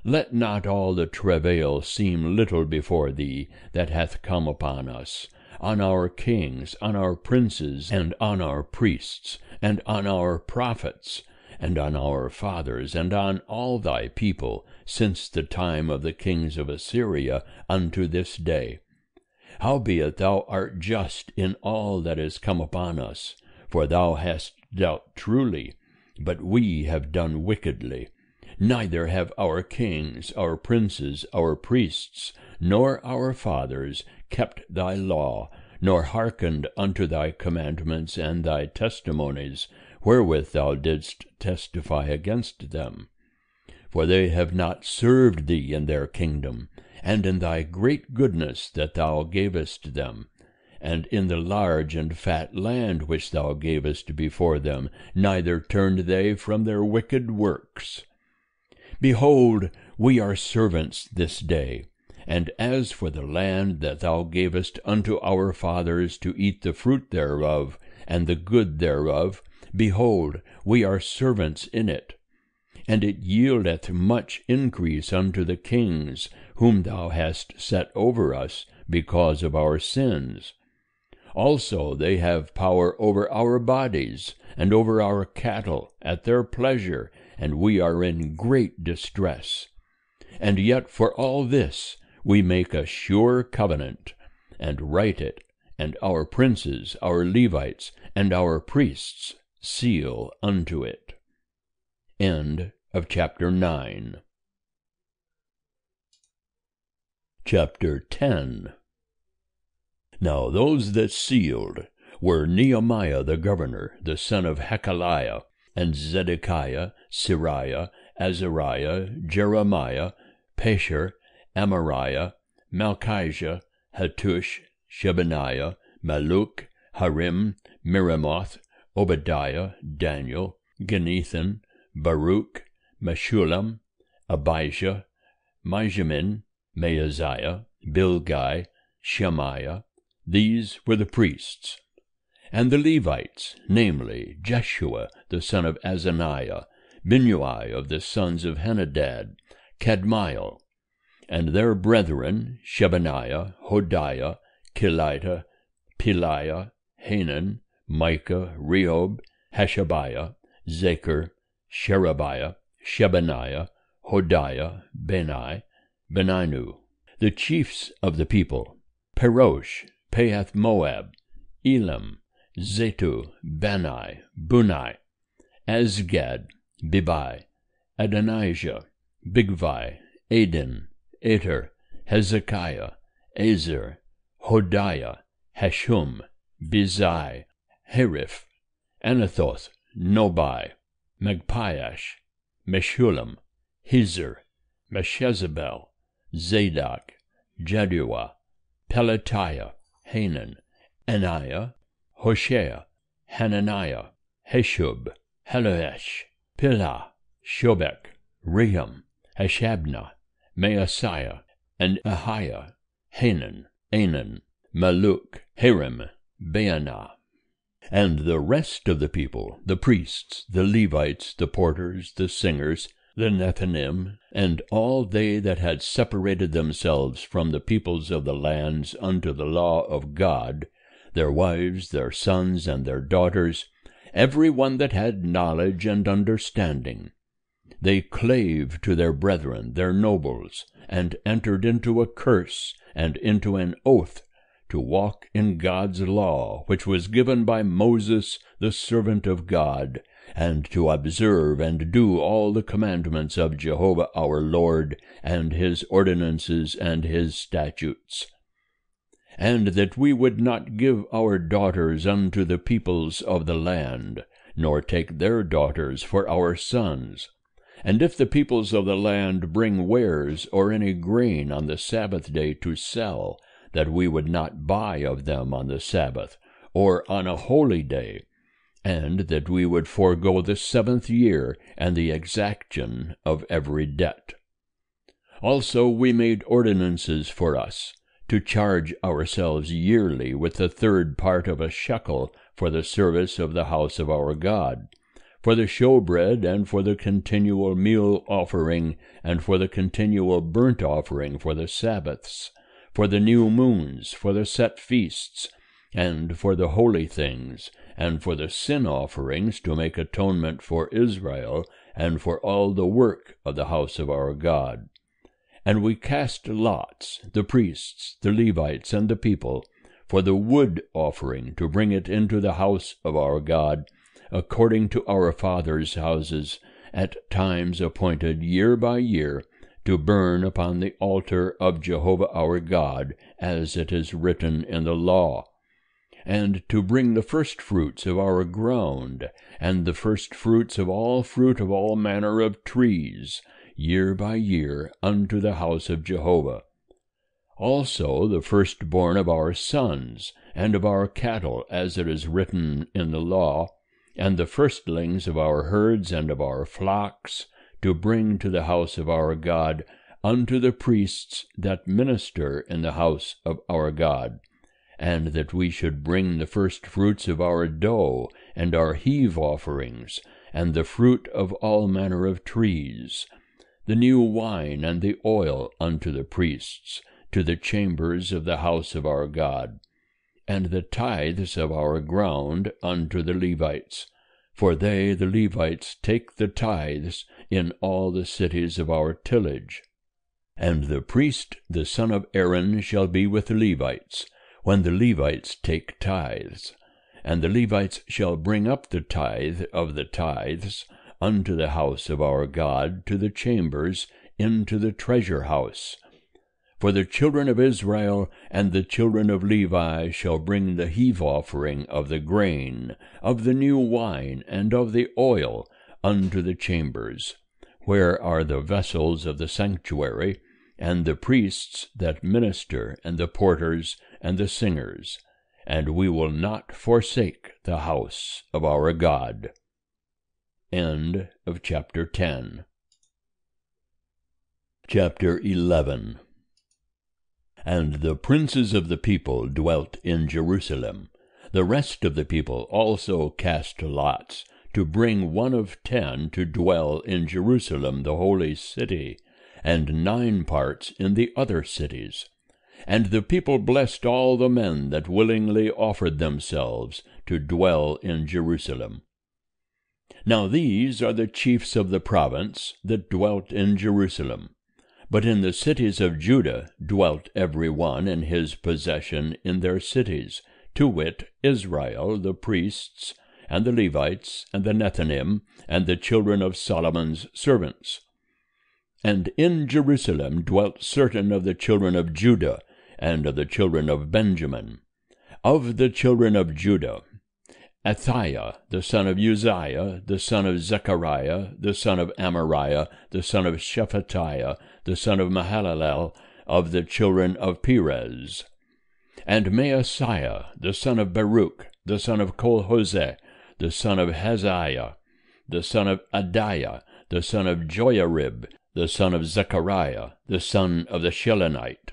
let not all the travail seem little before thee that hath come upon us, on our kings, on our princes, and on our priests, and on our prophets, and on our fathers, and on all thy people, since the time of the kings of Assyria unto this day. Howbeit thou art just in all that is come upon us, for thou hast dealt truly, but we have done wickedly. Neither have our kings, our princes, our priests, nor our fathers kept thy law, nor hearkened unto thy commandments and thy testimonies, wherewith thou didst testify against them. For they have not served thee in their kingdom, and in thy great goodness that thou gavest them, and in the large and fat land which thou gavest before them, neither turned they from their wicked works. Behold, We are servants this day. And as for the land that thou gavest unto our fathers to eat the fruit thereof, and the good thereof, behold, we are servants in it. And it yieldeth much increase unto the kings, whom thou hast set over us, because of our sins. Also they have power over our bodies, and over our cattle, at their pleasure, and we are in great distress. And yet for all this we make a sure covenant, and write it, and our princes, our Levites, and our priests seal unto it. End of chapter 9. Chapter 10. Now those that sealed were Nehemiah the governor, the son of Hakaliah, and Zedekiah, Sariah, Azariah, Jeremiah, Pashur, Amariah, Malchijah, Hattush, Shebaniah, Malluch, Harim, Miramoth, Obadiah, Daniel, Ginethan, Baruch, Meshullam, Abijah, Mijamin, Maaziah, Bilgai, Shemaiah. These were the priests. And the Levites, namely Jeshua the son of Azaniah, Binnui of the sons of Henadad, Kadmiel, and their brethren Shebaniah, Hodiah, Kelita, Peliah, Hanan, Micah, Rehob, Hashabiah, Zechar, Sherebiah, Shebaniah, Hodiah, Beninu, the chiefs of the people, Perosh, Pahath-Moab, Elam, Zetu, Bani, Bunai, Azgad, Bibai, Adonijah, Bigvai, Adin, Ater, Hezekiah, Ezer, Hodiah, Hashum, Bizai, Hariph, Anathoth, Nobai, Magpiash, Meshullam, Hizr, Meshezabel, Zadok, Jaddua, Pelatiah, Hanan, Anaiah, Hoshea, Hananiah, Heshub, Halohesh, Pilah, Shobek, Rehum, Hashabnah, Maaseiah, and Ahiah, Hanan, Anan, Malluch, Harim, Baanah. And the rest of the people, the priests, the Levites, the porters, the singers, the Nethinim, and all they that had separated themselves from the peoples of the lands unto the law of God, their wives, their sons, and their daughters, every one that had knowledge and understanding, they clave to their brethren, their nobles, and entered into a curse and into an oath to walk in God's law, which was given by Moses the servant of God, and to observe and do all the commandments of Jehovah our Lord, and his ordinances and his statutes. And that we would not give our daughters unto the peoples of the land, nor take their daughters for our sons. And if the peoples of the land bring wares or any grain on the Sabbath day to sell, that we would not buy of them on the Sabbath, or on a holy day, and that we would forego the 7th year and the exaction of every debt. Also we made ordinances for us, to charge ourselves yearly with the 3rd part of a shekel for the service of the house of our God, for the showbread, and for the continual meal offering, and for the continual burnt offering for the Sabbaths, for the new moons, for the set feasts, and for the holy things, and for the sin offerings to make atonement for Israel, and for all the work of the house of our God. And we cast lots, the priests, the Levites, and the people, for the wood offering to bring it into the house of our God, according to our fathers' houses, at times appointed year by year, to burn upon the altar of Jehovah our God, as it is written in the law, and to bring the firstfruits of our ground, and the firstfruits of all fruit of all manner of trees, year by year, unto the house of Jehovah. Also the firstborn of our sons, and of our cattle, as it is written in the law, and the firstlings of our herds and of our flocks, to bring to the house of our God, unto the priests that minister in the house of our God, and that we should bring the firstfruits of our dough, and our heave offerings, and the fruit of all manner of trees, the new wine and the oil unto the priests, to the chambers of the house of our God, and the tithes of our ground unto the Levites. For they, the Levites, take the tithes in all the cities of our tillage. And the priest, the son of Aaron, shall be with the Levites, when the Levites take tithes. And the Levites shall bring up the tithe of the tithes unto the house of our God, to the chambers, into the treasure house. For the children of Israel and the children of Levi shall bring the heave offering of the grain, of the new wine, and of the oil, unto the chambers, where are the vessels of the sanctuary, and the priests that minister, and the porters, and the singers. And we will not forsake the house of our God. End of chapter 10. Chapter 11. And the princes of the people dwelt in Jerusalem. The rest of the people also cast lots, to bring 1 of 10 to dwell in Jerusalem the holy city, and 9 parts in the other cities. And the people blessed all the men that willingly offered themselves to dwell in Jerusalem. Now these are the chiefs of the province that dwelt in Jerusalem. But in the cities of Judah dwelt every one in his possession in their cities, to wit, Israel, the priests, and the Levites, and the Nethinim, and the children of Solomon's servants. And in Jerusalem dwelt certain of the children of Judah, and of the children of Benjamin. Of the children of Judah, Athaiah, the son of Uzziah, the son of Zechariah, the son of Amariah, the son of Shephatiah, the son of Mahalalel, of the children of Perez. And Maaseiah, the son of Baruch, the son of Kolhoseh, the son of Haziah, the son of Adaiah, the son of Joiarib, the son of Zechariah, the son of the Shilonite.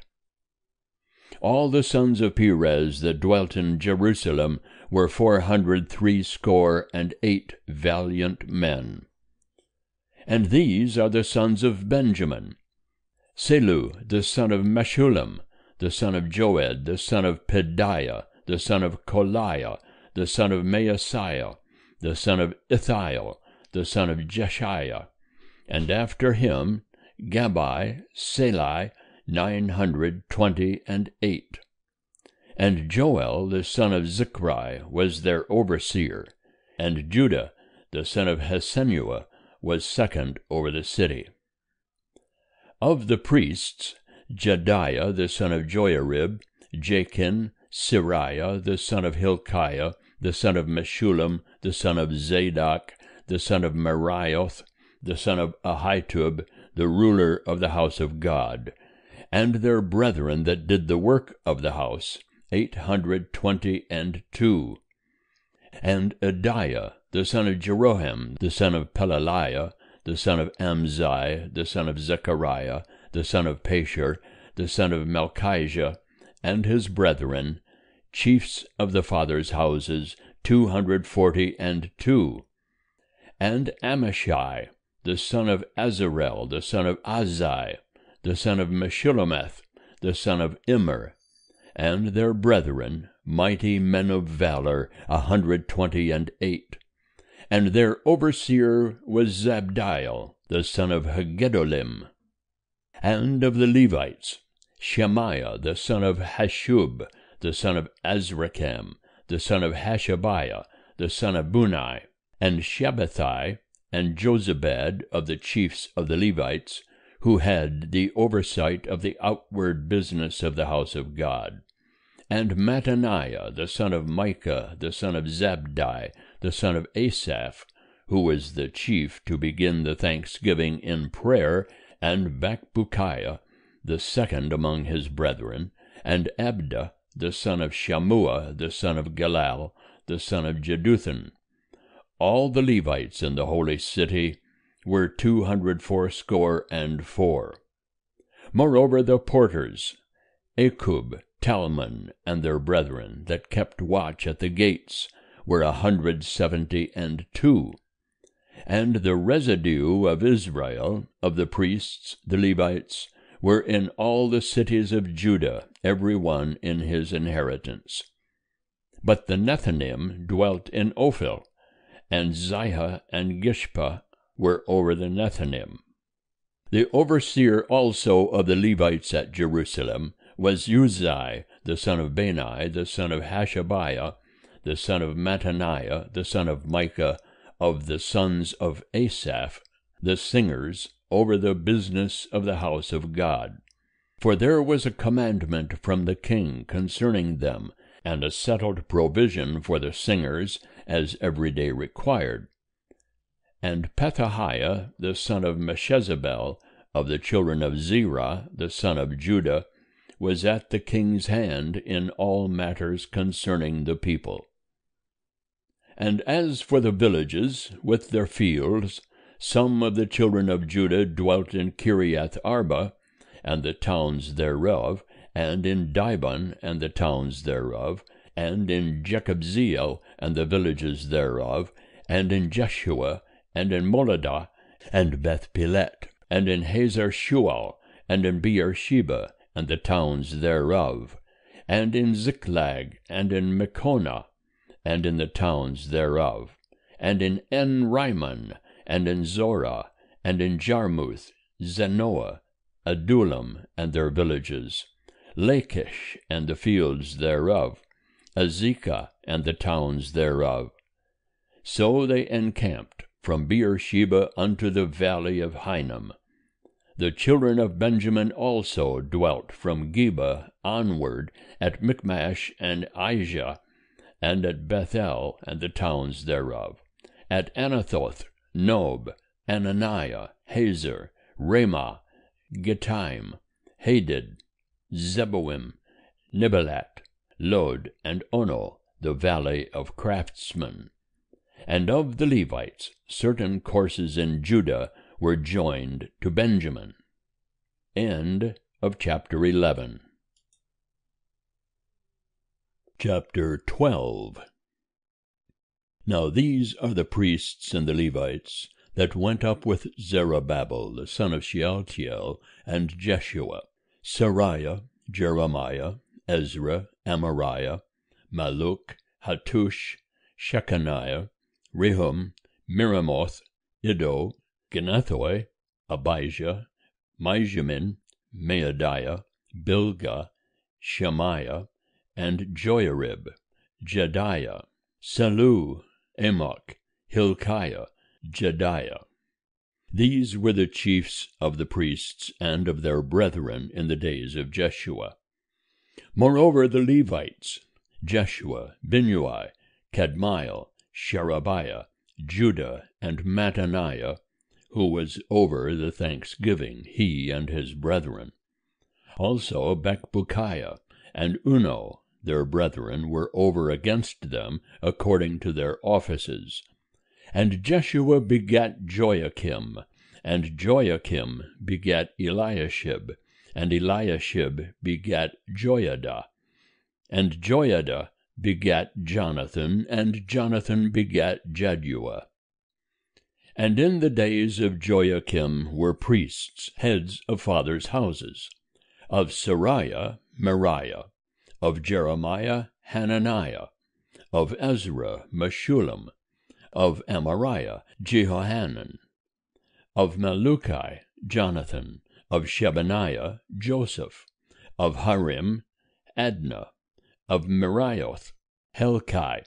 All the sons of Perez that dwelt in Jerusalem were 468 valiant men. And these are the sons of Benjamin: Selu, the son of Meshullam, the son of Joed, the son of Pedaiah, the son of Koliah, the son of Maaseiah, the son of Ithiel, the son of Jeshiah, and after him Gabai, Salai, 928. And Joel, the son of Zichri, was their overseer, and Judah, the son of Hasenuah, was second over the city. Of the priests, Jediah, the son of Joiarib, Jachin, Siriah, the son of Hilkiah, the son of Meshullam, the son of Zadok, the son of Merioth, the son of Ahitub, the ruler of the house of God, and their brethren that did the work of the house, 822. And Adiah, the son of Jeroham, the son of Pelaliah, the son of Amzai, the son of Zechariah, the son of Pashur, the son of Malchijah, and his brethren, chiefs of the fathers' houses, 242. And Amashai, the son of Azarel, the son of Azai, the son of Meshullemeth, the son of Immer, and their brethren, mighty men of valor, 128. And their overseer was Zabdiel, the son of Hagedolim. And of the Levites, Shemaiah, the son of Hashub, the son of Azrikam, the son of Hashabiah, the son of Bunai, and Shabbathai, and Jozabad of the chiefs of the Levites, who had the oversight of the outward business of the house of God, and Mattaniah, the son of Micah, the son of Zabdi, the son of Asaph, who was the chief to begin the thanksgiving in prayer, and Bakbukiah, the second among his brethren, and Abda, the son of Shammua, the son of Galal, the son of Jeduthun. All the Levites in the holy city were 284. Moreover the porters, Akub, Talmon, and their brethren, that kept watch at the gates, were 172. And the residue of Israel, of the priests, the Levites, were in all the cities of Judah, every one in his inheritance. But the Nethinim dwelt in Ophel, and Ziha and Gishpa were over the Nethinim. The overseer also of the Levites at Jerusalem was Uzai, the son of Bani, the son of Hashabiah, the son of Mattaniah, the son of Micah, of the sons of Asaph, the singers, over the business of the house of God. For there was a commandment from the king concerning them, and a settled provision for the singers, as every day required. And Pethahiah, the son of Meshezabel, of the children of Zerah, the son of Judah, was at the king's hand in all matters concerning the people. And as for the villages, with their fields, some of the children of Judah dwelt in Kiriath Arba, and the towns thereof, and in Dibon, and the towns thereof, and in Jekabzeel, and the villages thereof, and in Jeshua, and in Moladah, and Beth-Pelet, and in Hazar Shual, and in Beersheba, and the towns thereof, and in Ziklag, and in Mekonah, and in the towns thereof, and in En-Rimmon, and in Zorah, and in Jarmuth, Zenoah, Adullam, and their villages, Lachish, and the fields thereof, Azekah, and the towns thereof. So they encamped from Beersheba unto the valley of Hinnom. The children of Benjamin also dwelt from Geba onward at Michmash and Aijah, and at Bethel, and the towns thereof, at Anathoth, Nob, Ananiah, Hazor, Ramah, Gittaim, Hadid, Zeboim, Nebalat, Lod, and Ono, the valley of craftsmen. And of the Levites, certain courses in Judah were joined to Benjamin. End of chapter 11. Chapter 12. Now these are the priests and the Levites that went up with Zerubbabel the son of Shealtiel, and Jeshua, Seraiah, Jeremiah, Ezra, Amariah, Malluch, Hattush, Shechaniah, Rehum, Miramoth, Iddo, Ginnathoi, Abijah, Mijamin, Maadiah, Bilgah, Shemaiah, and Joiarib, Jediah, Salu, Amok, Hilkiah, Jediah. These were the chiefs of the priests and of their brethren in the days of Jeshua. Moreover the Levites, Jeshua, Binnui, Kadmiel, Sherebiah, Judah, and Mattaniah, who was over the thanksgiving, he and his brethren. Also Bakbukiah and Uno, their brethren, were over against them, according to their offices. And Jeshua begat Joachim, and Joachim begat Eliashib, and Eliashib begat Joiada, and Joiada begat Jonathan, and Jonathan begat Jaddua. And in the days of Joachim were priests, heads of fathers' houses, of Seraiah, Meriah, of Jeremiah, Hananiah, of Ezra, Meshullam, of Amariah, Jehohanan, of Malluchi, Jonathan, of Shebaniah, Joseph, of Harim, Adnah, of Merioth, Helkai,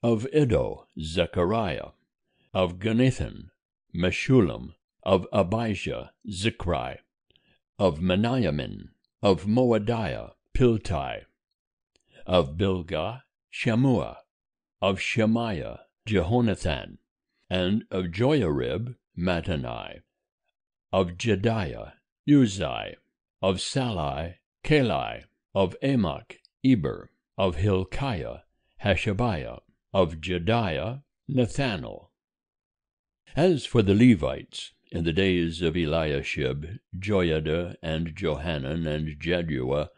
of Iddo, Zechariah, of Ginathan, Meshullam, of Abijah, Zichri, of Meniamin, of Moadiah, Piltai, of Bilgah, Shammua, of Shemaiah, Jehonathan, and of Joiarib, Mattani, of Jediah, Uzai, of Salai, Kalai, of Amok, Eber, of Hilkiah, Hashabiah, of Jediah, Nathanael. As for the Levites, in the days of Eliashib, Joiada, and Johanan, and Jaddua,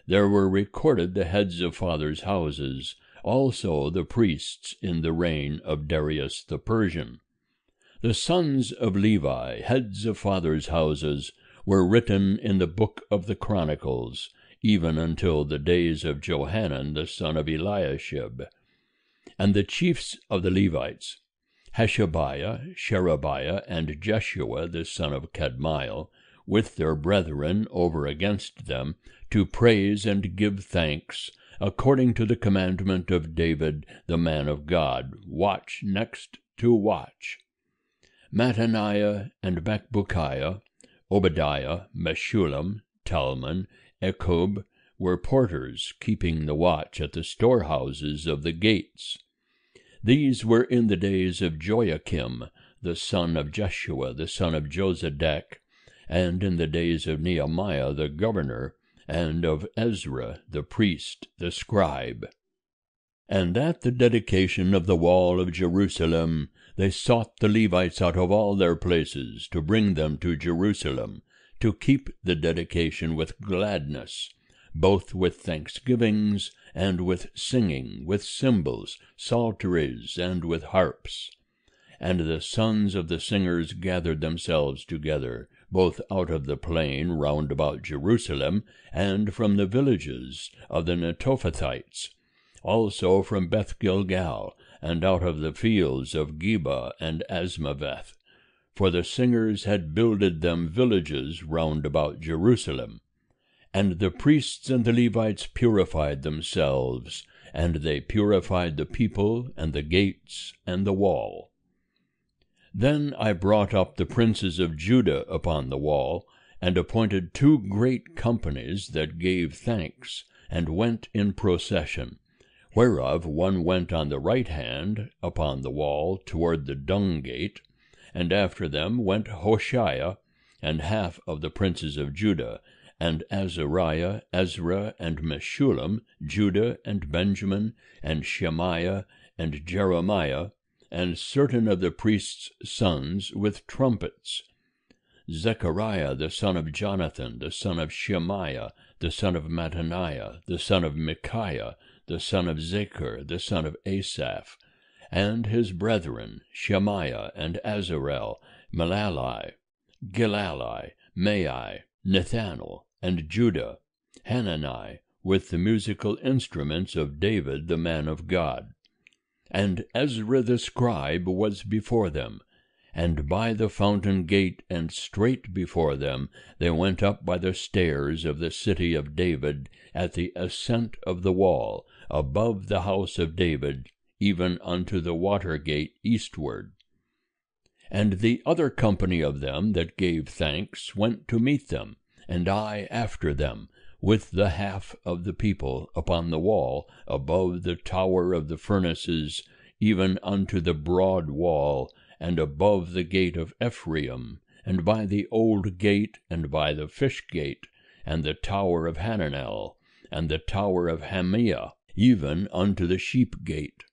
there were recorded the heads of fathers' houses, also the priests in the reign of Darius the Persian. The sons of Levi, heads of fathers' houses, were written in the book of the Chronicles, even until the days of Johanan the son of Eliashib. And the chiefs of the Levites, Hashabiah, Sherebiah, and Jeshua the son of Kadmiel, with their brethren over against them, to praise and give thanks, according to the commandment of David the man of God, watch next to watch. Mattaniah and Bakbukiah, Obadiah, Meshullam, Talmon, Ekub, were porters, keeping the watch at the storehouses of the gates. These were in the days of Joiakim, the son of Jeshua, the son of Jozadak, and in the days of Nehemiah the governor, and of Ezra the priest, the scribe. And at the dedication of the wall of Jerusalem, they sought the Levites out of all their places, to bring them to Jerusalem, to keep the dedication with gladness, both with thanksgivings, and with singing, with cymbals, psalteries, and with harps. And the sons of the singers gathered themselves together, both out of the plain round about Jerusalem, and from the villages of the Netophathites, also from Beth Gilgal, and out of the fields of Geba and Asmaveth. For the singers had builded them villages round about Jerusalem. And the priests and the Levites purified themselves, and they purified the people, and the gates, and the wall. Then I brought up the princes of Judah upon the wall, and appointed 2 great companies that gave thanks, and went in procession, whereof one went on the right hand upon the wall toward the dung gate, and after them went Hoshea, and half of the princes of Judah, and Azariah, Ezra, and Meshullam, Judah, and Benjamin, and Shemaiah, and Jeremiah, and certain of the priests' sons with trumpets. Zechariah the son of Jonathan, the son of Shemaiah, the son of Mattaniah, the son of Micaiah, the son of Zechar, the son of Asaph, and his brethren, Shemaiah, and Azarel, Melalai, Gilalai, Mai, Nethanel, and Judah, Hanani, with the musical instruments of David the man of God. And Ezra the scribe was before them, and by the fountain gate and straight before them they went up by the stairs of the city of David at the ascent of the wall, above the house of David, even unto the water gate eastward. And the other company of them that gave thanks went to meet them, and I after them, with the half of the people upon the wall, above the tower of the furnaces, even unto the broad wall, and above the gate of Ephraim, and by the old gate, and by the fish gate, and the tower of Hananel, and the tower of Hamiah, even unto the sheep gate.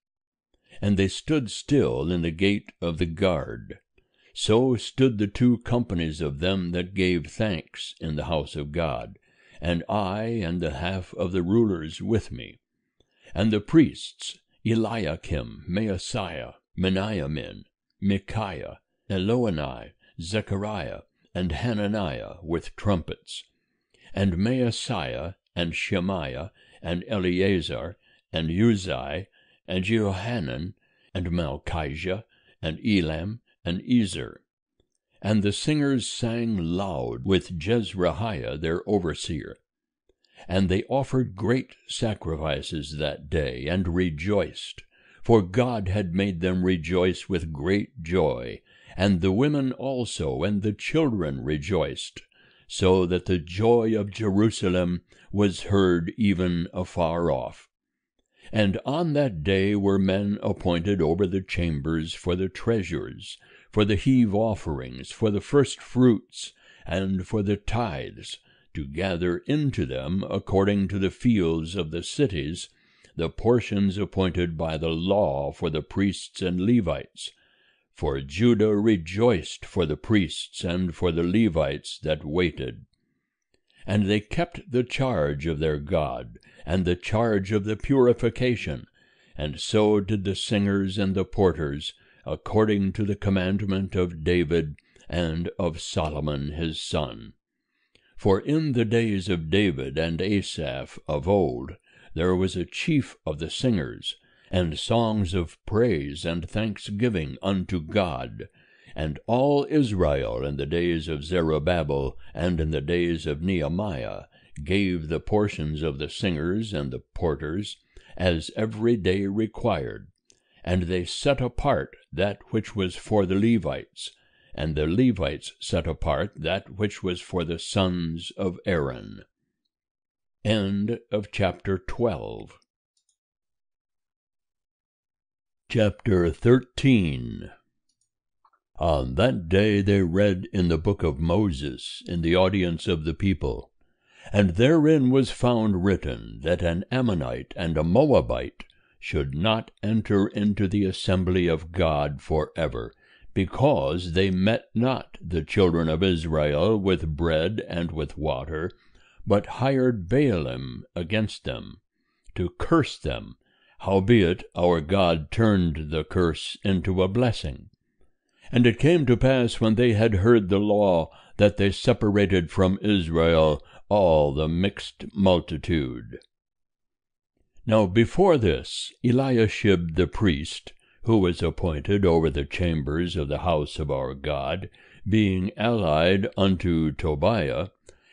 And they stood still in the gate of the guard. So stood the 2 companies of them that gave thanks in the house of God, and I and the half of the rulers with me. And the priests, Eliakim, Maaseiah, Meniamin, Micaiah, Elioenai, Zechariah, and Hananiah with trumpets. And Maaseiah, and Shemaiah, and Eleazar, and Uzai, and Johanan, and Malchijah, and Elam, and Ezer. And the singers sang loud with Jezrahiah their overseer. And they offered great sacrifices that day, and rejoiced, for God had made them rejoice with great joy, and the women also and the children rejoiced, so that the joy of Jerusalem was heard even afar off. And on that day were men appointed over the chambers for the treasures, for the heave offerings, for the first fruits, and for the tithes, to gather into them, according to the fields of the cities, the portions appointed by the law for the priests and Levites, for Judah rejoiced for the priests and for the Levites that waited. And they kept the charge of their God, and the charge of the purification, and so did the singers and the porters, according to the commandment of David and of Solomon his son. For in the days of David and Asaph of old there was a chief of the singers, and songs of praise and thanksgiving unto God. And all Israel in the days of Zerubbabel and in the days of Nehemiah gave the portions of the singers and the porters, as every day required. And they set apart that which was for the Levites, and the Levites set apart that which was for the sons of Aaron. End of chapter 12. Chapter 13. On that day they read in the book of Moses in the audience of the people, and therein was found written that an Ammonite and a Moabite should not enter into the assembly of God forever, because they met not the children of Israel with bread and with water, but hired Baalim against them, to curse them. Howbeit our God turned the curse into a blessing. And it came to pass, when they had heard the law, that they separated from Israel all the mixed multitude. Now before this, Eliashib the priest, who was appointed over the chambers of the house of our God, being allied unto Tobiah,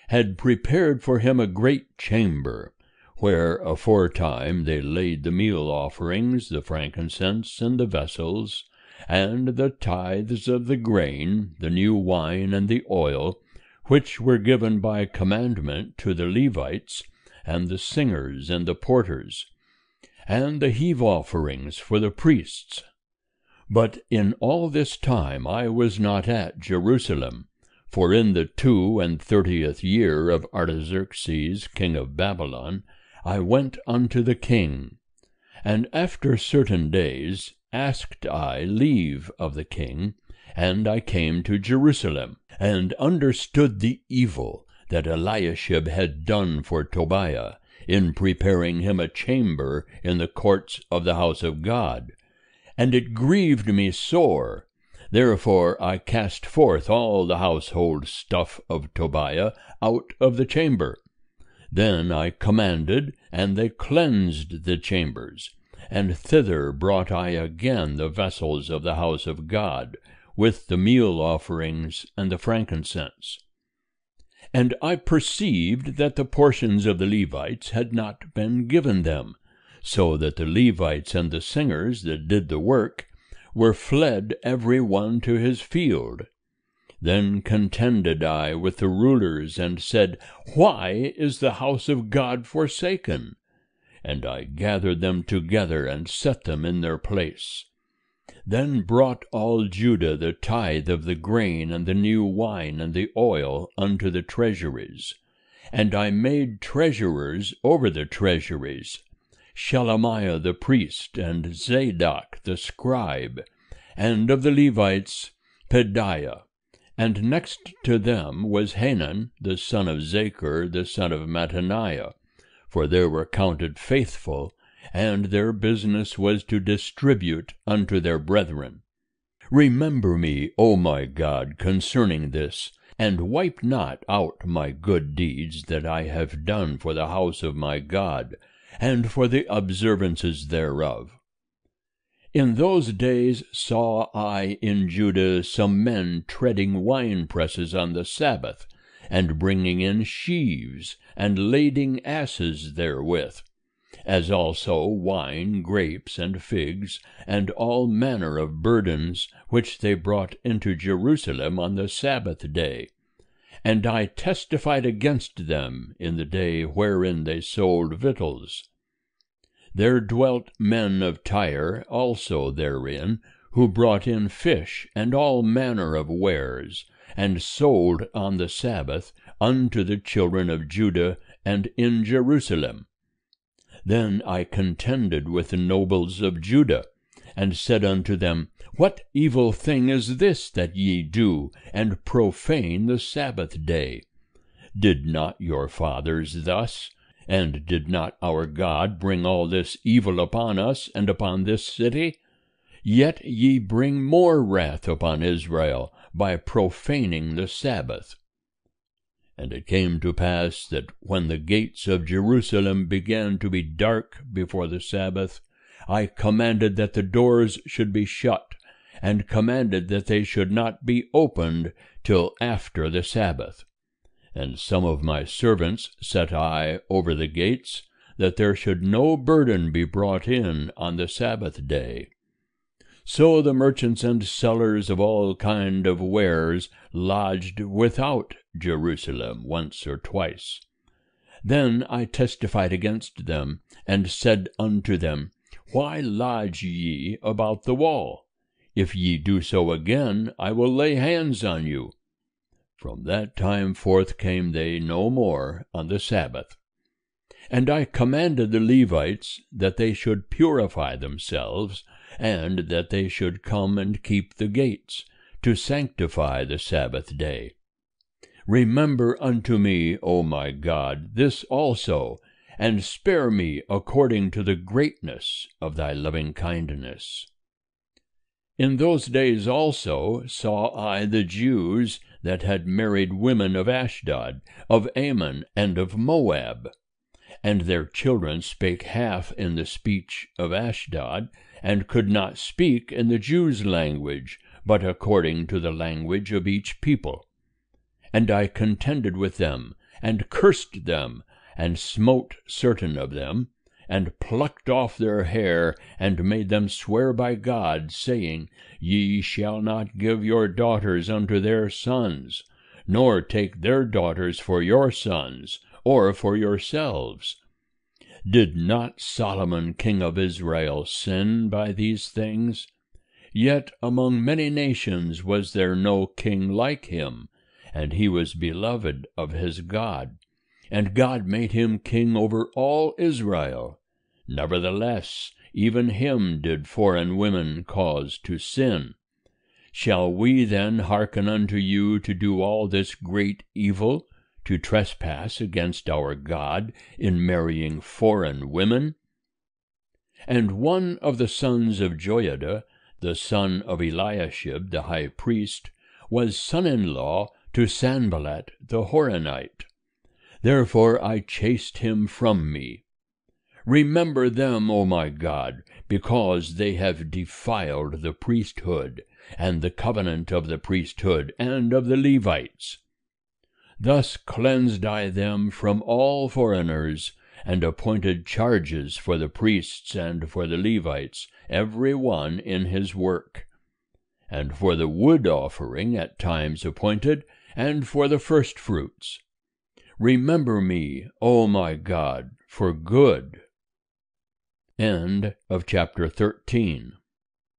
had prepared for him a great chamber, where aforetime they laid the meal offerings, the frankincense, and the vessels, and the tithes of the grain, the new wine, and the oil, which were given by commandment to the Levites, and the singers, and the porters, and the heave offerings for the priests. But in all this time I was not at Jerusalem, for in the 32nd year of Artaxerxes king of Babylon I went unto the king, and after certain days asked I leave of the king, and I came to Jerusalem, and understood the evil that Eliashib had done for Tobiah, in preparing him a chamber in the courts of the house of God. And it grieved me sore. Therefore I cast forth all the household stuff of Tobiah out of the chamber. Then I commanded, and they cleansed the chambers, and thither brought I again the vessels of the house of God, with the meal offerings and the frankincense. And I perceived that the portions of the Levites had not been given them, so that the Levites and the singers that did the work were fled every one to his field. Then contended I with the rulers, and said, Why is the house of God forsaken? And I gathered them together, and set them in their place. Then brought all Judah the tithe of the grain, and the new wine, and the oil, unto the treasuries. And I made treasurers over the treasuries, Shelemiah the priest, and Zadok the scribe, and of the Levites Pedaiah. And next to them was Hanan the son of Zachar the son of Mattaniah, for they were counted faithful, and their business was to distribute unto their brethren. Remember me, O my God, concerning this, and wipe not out my good deeds that I have done for the house of my God, and for the observances thereof. In those days saw I in Judah some men treading winepresses on the Sabbath, and bringing in sheaves, and lading asses therewith, as also wine, grapes, and figs, and all manner of burdens, which they brought into Jerusalem on the Sabbath day. And I testified against them in the day wherein they sold victuals. There dwelt men of Tyre also therein, who brought in fish and all manner of wares, and sold on the Sabbath unto the children of Judah and in Jerusalem. Then I contended with the nobles of Judah, and said unto them, What evil thing is this that ye do, and profane the Sabbath day? Did not your fathers thus? And did not our God bring all this evil upon us and upon this city? Yet ye bring more wrath upon Israel by profaning the Sabbath. And it came to pass that when the gates of Jerusalem began to be dark before the Sabbath, I commanded that the doors should be shut, and commanded that they should not be opened till after the Sabbath. And some of my servants set I over the gates, that there should no burden be brought in on the Sabbath day. So the merchants and sellers of all kind of wares lodged without Jerusalem once or twice. Then I testified against them, and said unto them, Why lodge ye about the wall? If ye do so again, I will lay hands on you. From that time forth came they no more on the Sabbath. And I commanded the Levites that they should purify themselves, and that they should come and keep the gates, to sanctify the Sabbath day. Remember unto me, O my God, this also, and spare me according to the greatness of thy loving kindness. In those days also saw I the Jews that had married women of Ashdod, of Ammon, and of Moab. And their children spake half in the speech of Ashdod, and could not speak in the Jews' language, but according to the language of each people. And I contended with them, and cursed them, and smote certain of them, and plucked off their hair, and made them swear by God, saying, Ye shall not give your daughters unto their sons, nor take their daughters for your sons, or for yourselves. Did not Solomon king of Israel sin by these things? Yet among many nations was there no king like him, and he was beloved of his God, and God made him king over all Israel. Nevertheless, even him did foreign women cause to sin. Shall we then hearken unto you to do all this great evil, to trespass against our God in marrying foreign women? And one of the sons of Joiada, the son of Eliashib the high priest, was son-in-law to Sanballat the Horonite. Therefore I chased him from me. Remember them, O my God, because they have defiled the priesthood, and the covenant of the priesthood, and of the Levites. Thus cleansed I them from all foreigners, and appointed charges for the priests and for the Levites, every one in his work, and for the wood offering at times appointed, and for the firstfruits. Remember me, O my God, for good. End of chapter 13.